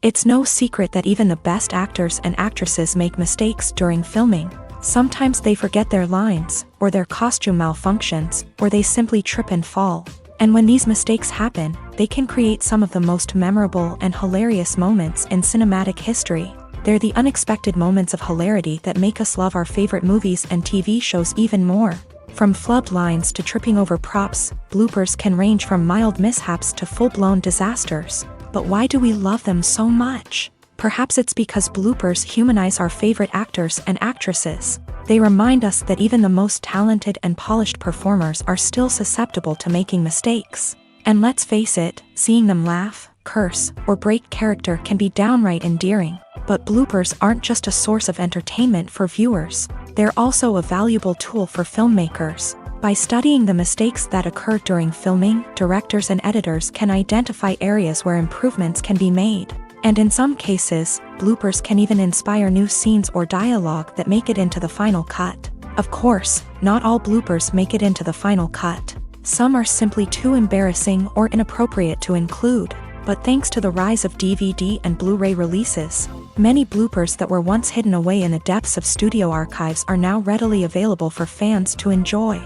It's no secret that even the best actors and actresses make mistakes during filming. Sometimes they forget their lines, or their costume malfunctions, or they simply trip and fall. And when these mistakes happen, they can create some of the most memorable and hilarious moments in cinematic history. They're the unexpected moments of hilarity that make us love our favorite movies and TV shows even more. From flubbed lines to tripping over props, bloopers can range from mild mishaps to full-blown disasters. But why do we love them so much? Perhaps it's because bloopers humanize our favorite actors and actresses. They remind us that even the most talented and polished performers are still susceptible to making mistakes. And let's face it, seeing them laugh, curse, or break character can be downright endearing. But bloopers aren't just a source of entertainment for viewers. They're also a valuable tool for filmmakers. By studying the mistakes that occur during filming, directors and editors can identify areas where improvements can be made. And in some cases, bloopers can even inspire new scenes or dialogue that make it into the final cut. Of course, not all bloopers make it into the final cut. Some are simply too embarrassing or inappropriate to include. But thanks to the rise of DVD and Blu-ray releases, many bloopers that were once hidden away in the depths of studio archives are now readily available for fans to enjoy.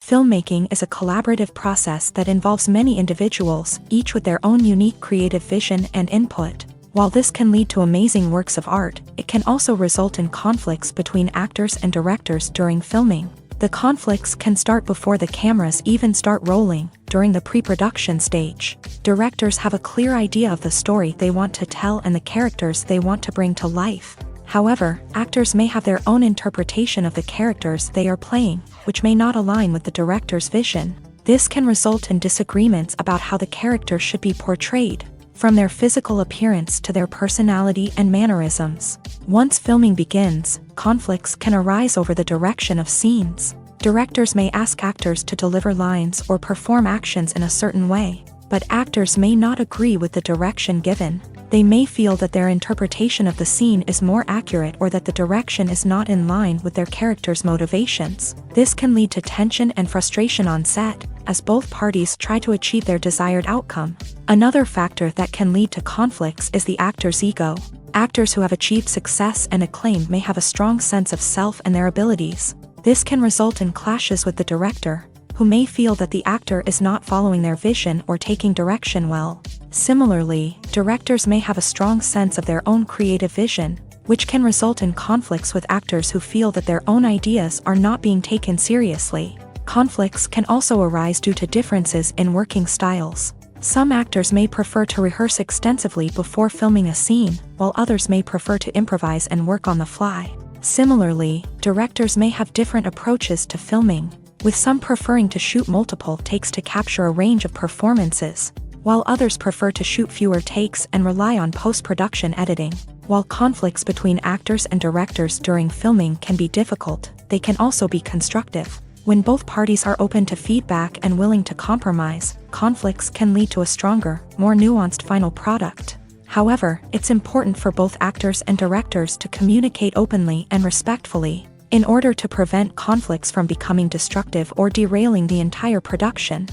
Filmmaking is a collaborative process that involves many individuals, each with their own unique creative vision and input. While this can lead to amazing works of art, it can also result in conflicts between actors and directors during filming. The conflicts can start before the cameras even start rolling, during the pre-production stage. Directors have a clear idea of the story they want to tell and the characters they want to bring to life. However, actors may have their own interpretation of the characters they are playing, which may not align with the director's vision. This can result in disagreements about how the character should be portrayed, from their physical appearance to their personality and mannerisms. Once filming begins, conflicts can arise over the direction of scenes. Directors may ask actors to deliver lines or perform actions in a certain way, but actors may not agree with the direction given. They may feel that their interpretation of the scene is more accurate or that the direction is not in line with their character's motivations. This can lead to tension and frustration on set, as both parties try to achieve their desired outcome. Another factor that can lead to conflicts is the actor's ego. Actors who have achieved success and acclaim may have a strong sense of self and their abilities. This can result in clashes with the director, who may feel that the actor is not following their vision or taking direction well. Similarly, directors may have a strong sense of their own creative vision, which can result in conflicts with actors who feel that their own ideas are not being taken seriously. Conflicts can also arise due to differences in working styles. Some actors may prefer to rehearse extensively before filming a scene, while others may prefer to improvise and work on the fly. Similarly, directors may have different approaches to filming, with some preferring to shoot multiple takes to capture a range of performances, while others prefer to shoot fewer takes and rely on post-production editing. While conflicts between actors and directors during filming can be difficult, they can also be constructive. When both parties are open to feedback and willing to compromise, conflicts can lead to a stronger, more nuanced final product. However, it's important for both actors and directors to communicate openly and respectfully, in order to prevent conflicts from becoming destructive or derailing the entire production.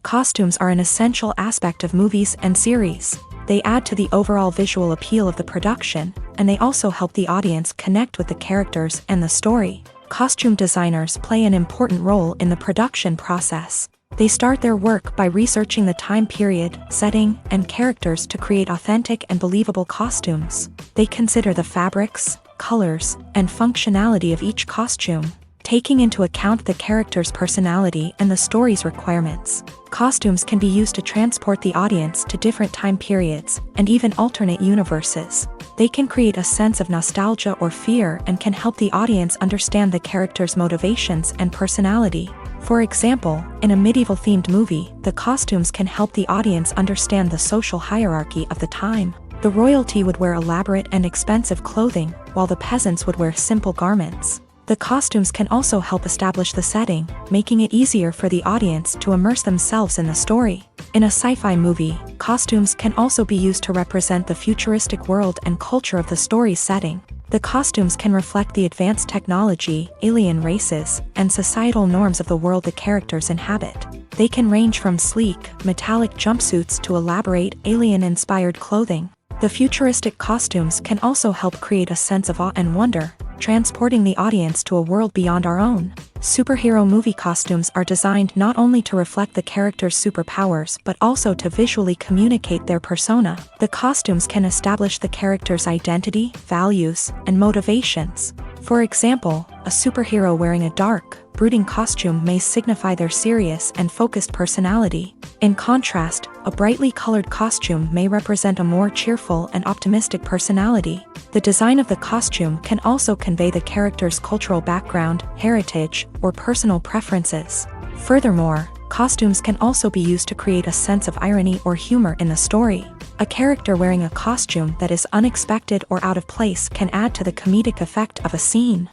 Costumes are an essential aspect of movies and series. They add to the overall visual appeal of the production, and they also help the audience connect with the characters and the story. Costume designers play an important role in the production process. They start their work by researching the time period, setting, and characters to create authentic and believable costumes. They consider the fabrics, colors, and functionality of each costume, taking into account the character's personality and the story's requirements. Costumes can be used to transport the audience to different time periods, and even alternate universes. They can create a sense of nostalgia or fear and can help the audience understand the character's motivations and personality. For example, in a medieval-themed movie, the costumes can help the audience understand the social hierarchy of the time. The royalty would wear elaborate and expensive clothing, while the peasants would wear simple garments. The costumes can also help establish the setting, making it easier for the audience to immerse themselves in the story. In a sci-fi movie, costumes can also be used to represent the futuristic world and culture of the story's setting. The costumes can reflect the advanced technology, alien races, and societal norms of the world the characters inhabit. They can range from sleek, metallic jumpsuits to elaborate, alien-inspired clothing. The futuristic costumes can also help create a sense of awe and wonder, transporting the audience to a world beyond our own. Superhero movie costumes are designed not only to reflect the character's superpowers but also to visually communicate their persona. The costumes can establish the character's identity, values, and motivations. For example, a superhero wearing a dark, brooding costume may signify their serious and focused personality. In contrast, a brightly colored costume may represent a more cheerful and optimistic personality. The design of the costume can also convey the character's cultural background, heritage, or personal preferences. Furthermore, costumes can also be used to create a sense of irony or humor in the story. A character wearing a costume that is unexpected or out of place can add to the comedic effect of a scene.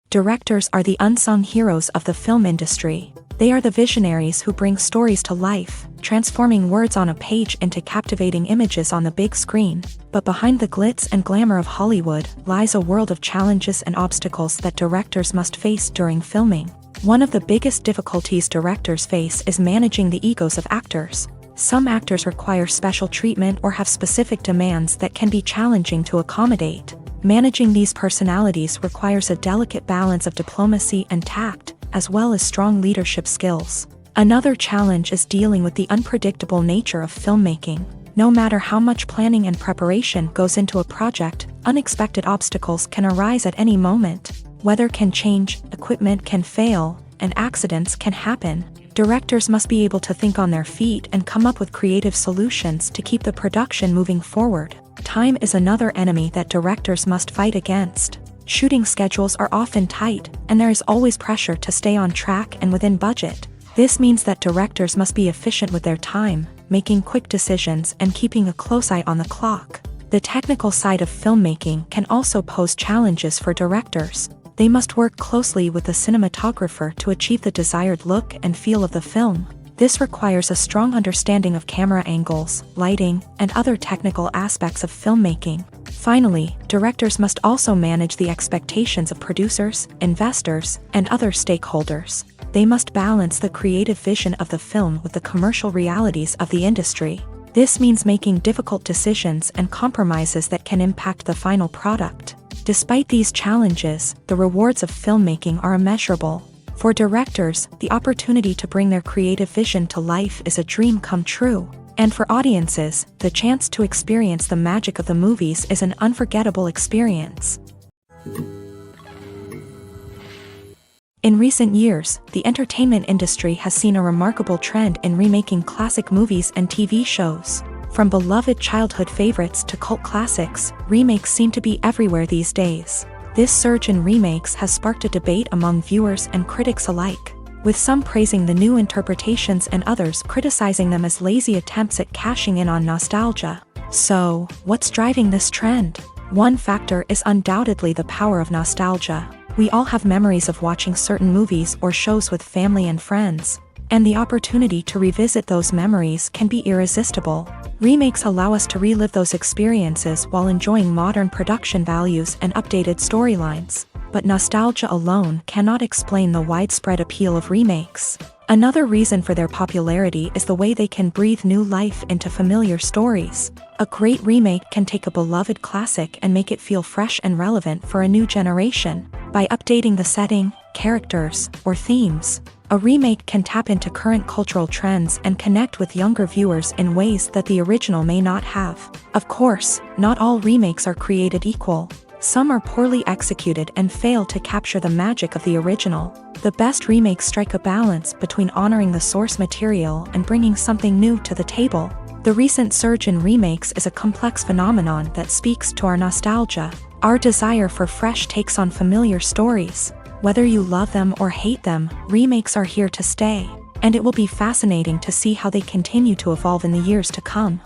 Directors are the unsung heroes of the film industry. They are the visionaries who bring stories to life, transforming words on a page into captivating images on the big screen. But behind the glitz and glamour of Hollywood lies a world of challenges and obstacles that directors must face during filming. One of the biggest difficulties directors face is managing the egos of actors. Some actors require special treatment or have specific demands that can be challenging to accommodate. Managing these personalities requires a delicate balance of diplomacy and tact, as well as strong leadership skills. Another challenge is dealing with the unpredictable nature of filmmaking. No matter how much planning and preparation goes into a project, unexpected obstacles can arise at any moment. Weather can change, equipment can fail, and accidents can happen. Directors must be able to think on their feet and come up with creative solutions to keep the production moving forward. Time is another enemy that directors must fight against. Shooting schedules are often tight, and there is always pressure to stay on track and within budget. This means that directors must be efficient with their time, making quick decisions and keeping a close eye on the clock. The technical side of filmmaking can also pose challenges for directors. They must work closely with the cinematographer to achieve the desired look and feel of the film. This requires a strong understanding of camera angles, lighting, and other technical aspects of filmmaking. Finally, directors must also manage the expectations of producers, investors, and other stakeholders. They must balance the creative vision of the film with the commercial realities of the industry. This means making difficult decisions and compromises that can impact the final product. Despite these challenges, the rewards of filmmaking are immeasurable. For directors, the opportunity to bring their creative vision to life is a dream come true. And for audiences, the chance to experience the magic of the movies is an unforgettable experience. In recent years, the entertainment industry has seen a remarkable trend in remaking classic movies and TV shows. From beloved childhood favorites to cult classics, remakes seem to be everywhere these days. This surge in remakes has sparked a debate among viewers and critics alike, with some praising the new interpretations and others criticizing them as lazy attempts at cashing in on nostalgia. So, what's driving this trend? One factor is undoubtedly the power of nostalgia. We all have memories of watching certain movies or shows with family and friends, and the opportunity to revisit those memories can be irresistible. Remakes allow us to relive those experiences while enjoying modern production values and updated storylines. But nostalgia alone cannot explain the widespread appeal of remakes. Another reason for their popularity is the way they can breathe new life into familiar stories. A great remake can take a beloved classic and make it feel fresh and relevant for a new generation. By updating the setting, characters, or themes, a remake can tap into current cultural trends and connect with younger viewers in ways that the original may not have. Of course, not all remakes are created equal. Some are poorly executed and fail to capture the magic of the original. The best remakes strike a balance between honoring the source material and bringing something new to the table. The recent surge in remakes is a complex phenomenon that speaks to our nostalgia, our desire for fresh takes on familiar stories. Whether you love them or hate them, remakes are here to stay, and it will be fascinating to see how they continue to evolve in the years to come.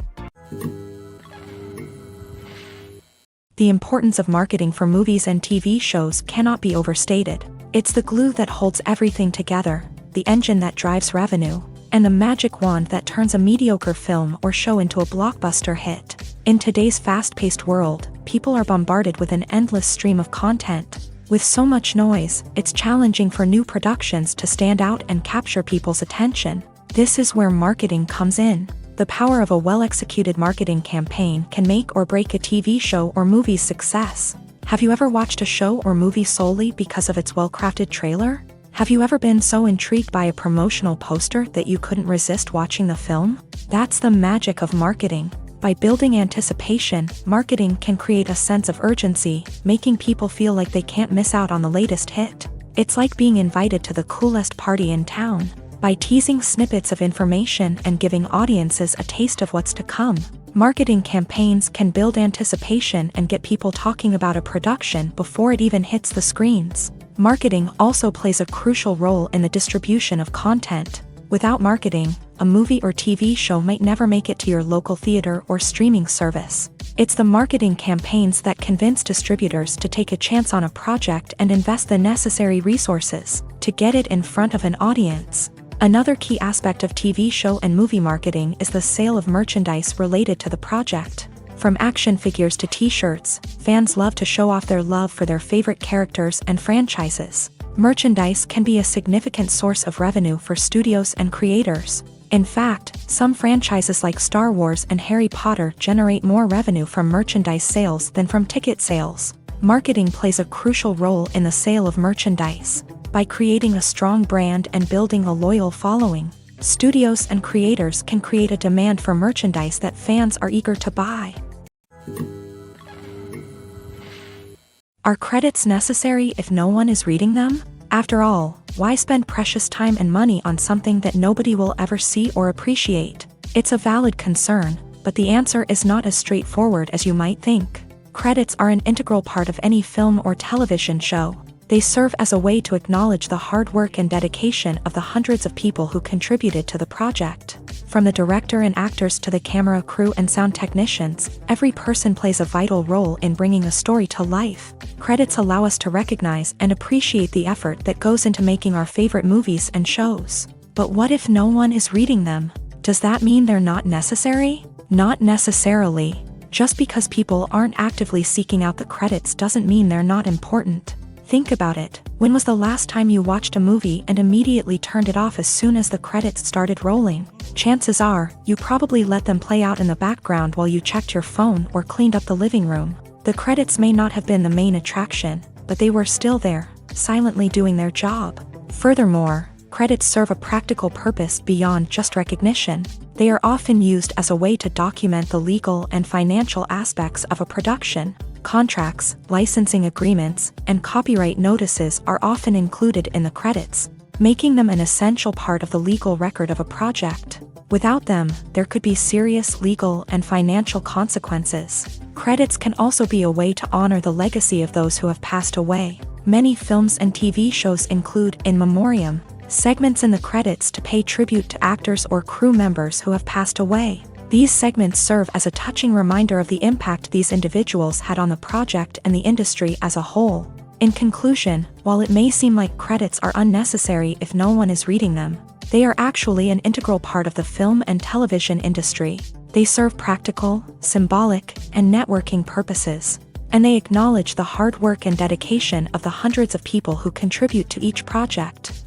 The importance of marketing for movies and TV shows cannot be overstated. It's the glue that holds everything together, the engine that drives revenue, and the magic wand that turns a mediocre film or show into a blockbuster hit. In today's fast-paced world, people are bombarded with an endless stream of content. With so much noise, it's challenging for new productions to stand out and capture people's attention. This is where marketing comes in. The power of a well-executed marketing campaign can make or break a TV show or movie's success. Have you ever watched a show or movie solely because of its well-crafted trailer? Have you ever been so intrigued by a promotional poster that you couldn't resist watching the film? That's the magic of marketing. By building anticipation, marketing can create a sense of urgency, making people feel like they can't miss out on the latest hit. It's like being invited to the coolest party in town. By teasing snippets of information and giving audiences a taste of what's to come, marketing campaigns can build anticipation and get people talking about a production before it even hits the screens. Marketing also plays a crucial role in the distribution of content. Without marketing, a movie or TV show might never make it to your local theater or streaming service. It's the marketing campaigns that convince distributors to take a chance on a project and invest the necessary resources to get it in front of an audience. Another key aspect of TV show and movie marketing is the sale of merchandise related to the project. From action figures to t-shirts, fans love to show off their love for their favorite characters and franchises. Merchandise can be a significant source of revenue for studios and creators. In fact, some franchises like Star Wars and Harry Potter generate more revenue from merchandise sales than from ticket sales. Marketing plays a crucial role in the sale of merchandise. By creating a strong brand and building a loyal following, studios and creators can create a demand for merchandise that fans are eager to buy. Are credits necessary if no one is reading them? After all, why spend precious time and money on something that nobody will ever see or appreciate? It's a valid concern, but the answer is not as straightforward as you might think. Credits are an integral part of any film or television show. They serve as a way to acknowledge the hard work and dedication of the hundreds of people who contributed to the project. From the director and actors to the camera crew and sound technicians, every person plays a vital role in bringing a story to life. Credits allow us to recognize and appreciate the effort that goes into making our favorite movies and shows. But what if no one is reading them? Does that mean they're not necessary? Not necessarily. Just because people aren't actively seeking out the credits doesn't mean they're not important. Think about it. When was the last time you watched a movie and immediately turned it off as soon as the credits started rolling? Chances are, you probably let them play out in the background while you checked your phone or cleaned up the living room. The credits may not have been the main attraction, but they were still there, silently doing their job. Furthermore, credits serve a practical purpose beyond just recognition. They are often used as a way to document the legal and financial aspects of a production. Contracts, licensing agreements, and copyright notices are often included in the credits, making them an essential part of the legal record of a project. Without them, there could be serious legal and financial consequences. Credits can also be a way to honor the legacy of those who have passed away. Many films and TV shows include in memoriam segments in the credits to pay tribute to actors or crew members who have passed away. These segments serve as a touching reminder of the impact these individuals had on the project and the industry as a whole. In conclusion, while it may seem like credits are unnecessary if no one is reading them, they are actually an integral part of the film and television industry. They serve practical, symbolic, and networking purposes, and they acknowledge the hard work and dedication of the hundreds of people who contribute to each project.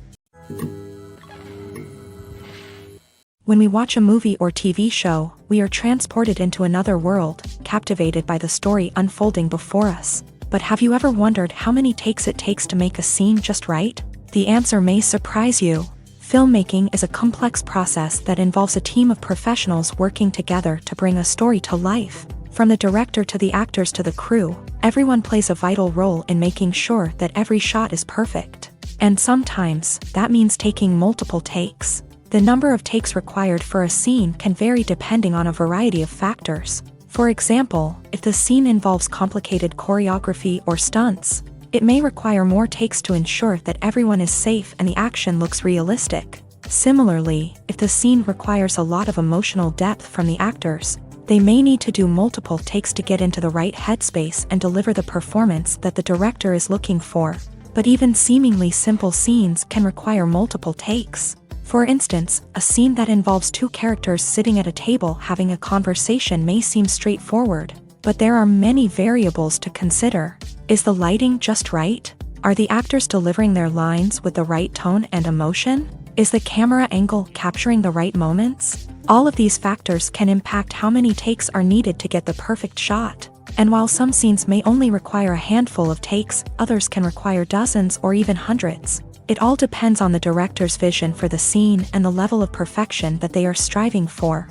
When we watch a movie or TV show, we are transported into another world, captivated by the story unfolding before us. But have you ever wondered how many takes it takes to make a scene just right? The answer may surprise you. Filmmaking is a complex process that involves a team of professionals working together to bring a story to life. From the director to the actors to the crew, everyone plays a vital role in making sure that every shot is perfect. And sometimes, that means taking multiple takes. The number of takes required for a scene can vary depending on a variety of factors. For example, if the scene involves complicated choreography or stunts, it may require more takes to ensure that everyone is safe and the action looks realistic. Similarly, if the scene requires a lot of emotional depth from the actors, they may need to do multiple takes to get into the right headspace and deliver the performance that the director is looking for. But even seemingly simple scenes can require multiple takes. For instance, a scene that involves two characters sitting at a table having a conversation may seem straightforward, but there are many variables to consider. Is the lighting just right? Are the actors delivering their lines with the right tone and emotion? Is the camera angle capturing the right moments? All of these factors can impact how many takes are needed to get the perfect shot. And while some scenes may only require a handful of takes, others can require dozens or even hundreds. It all depends on the director's vision for the scene and the level of perfection that they are striving for.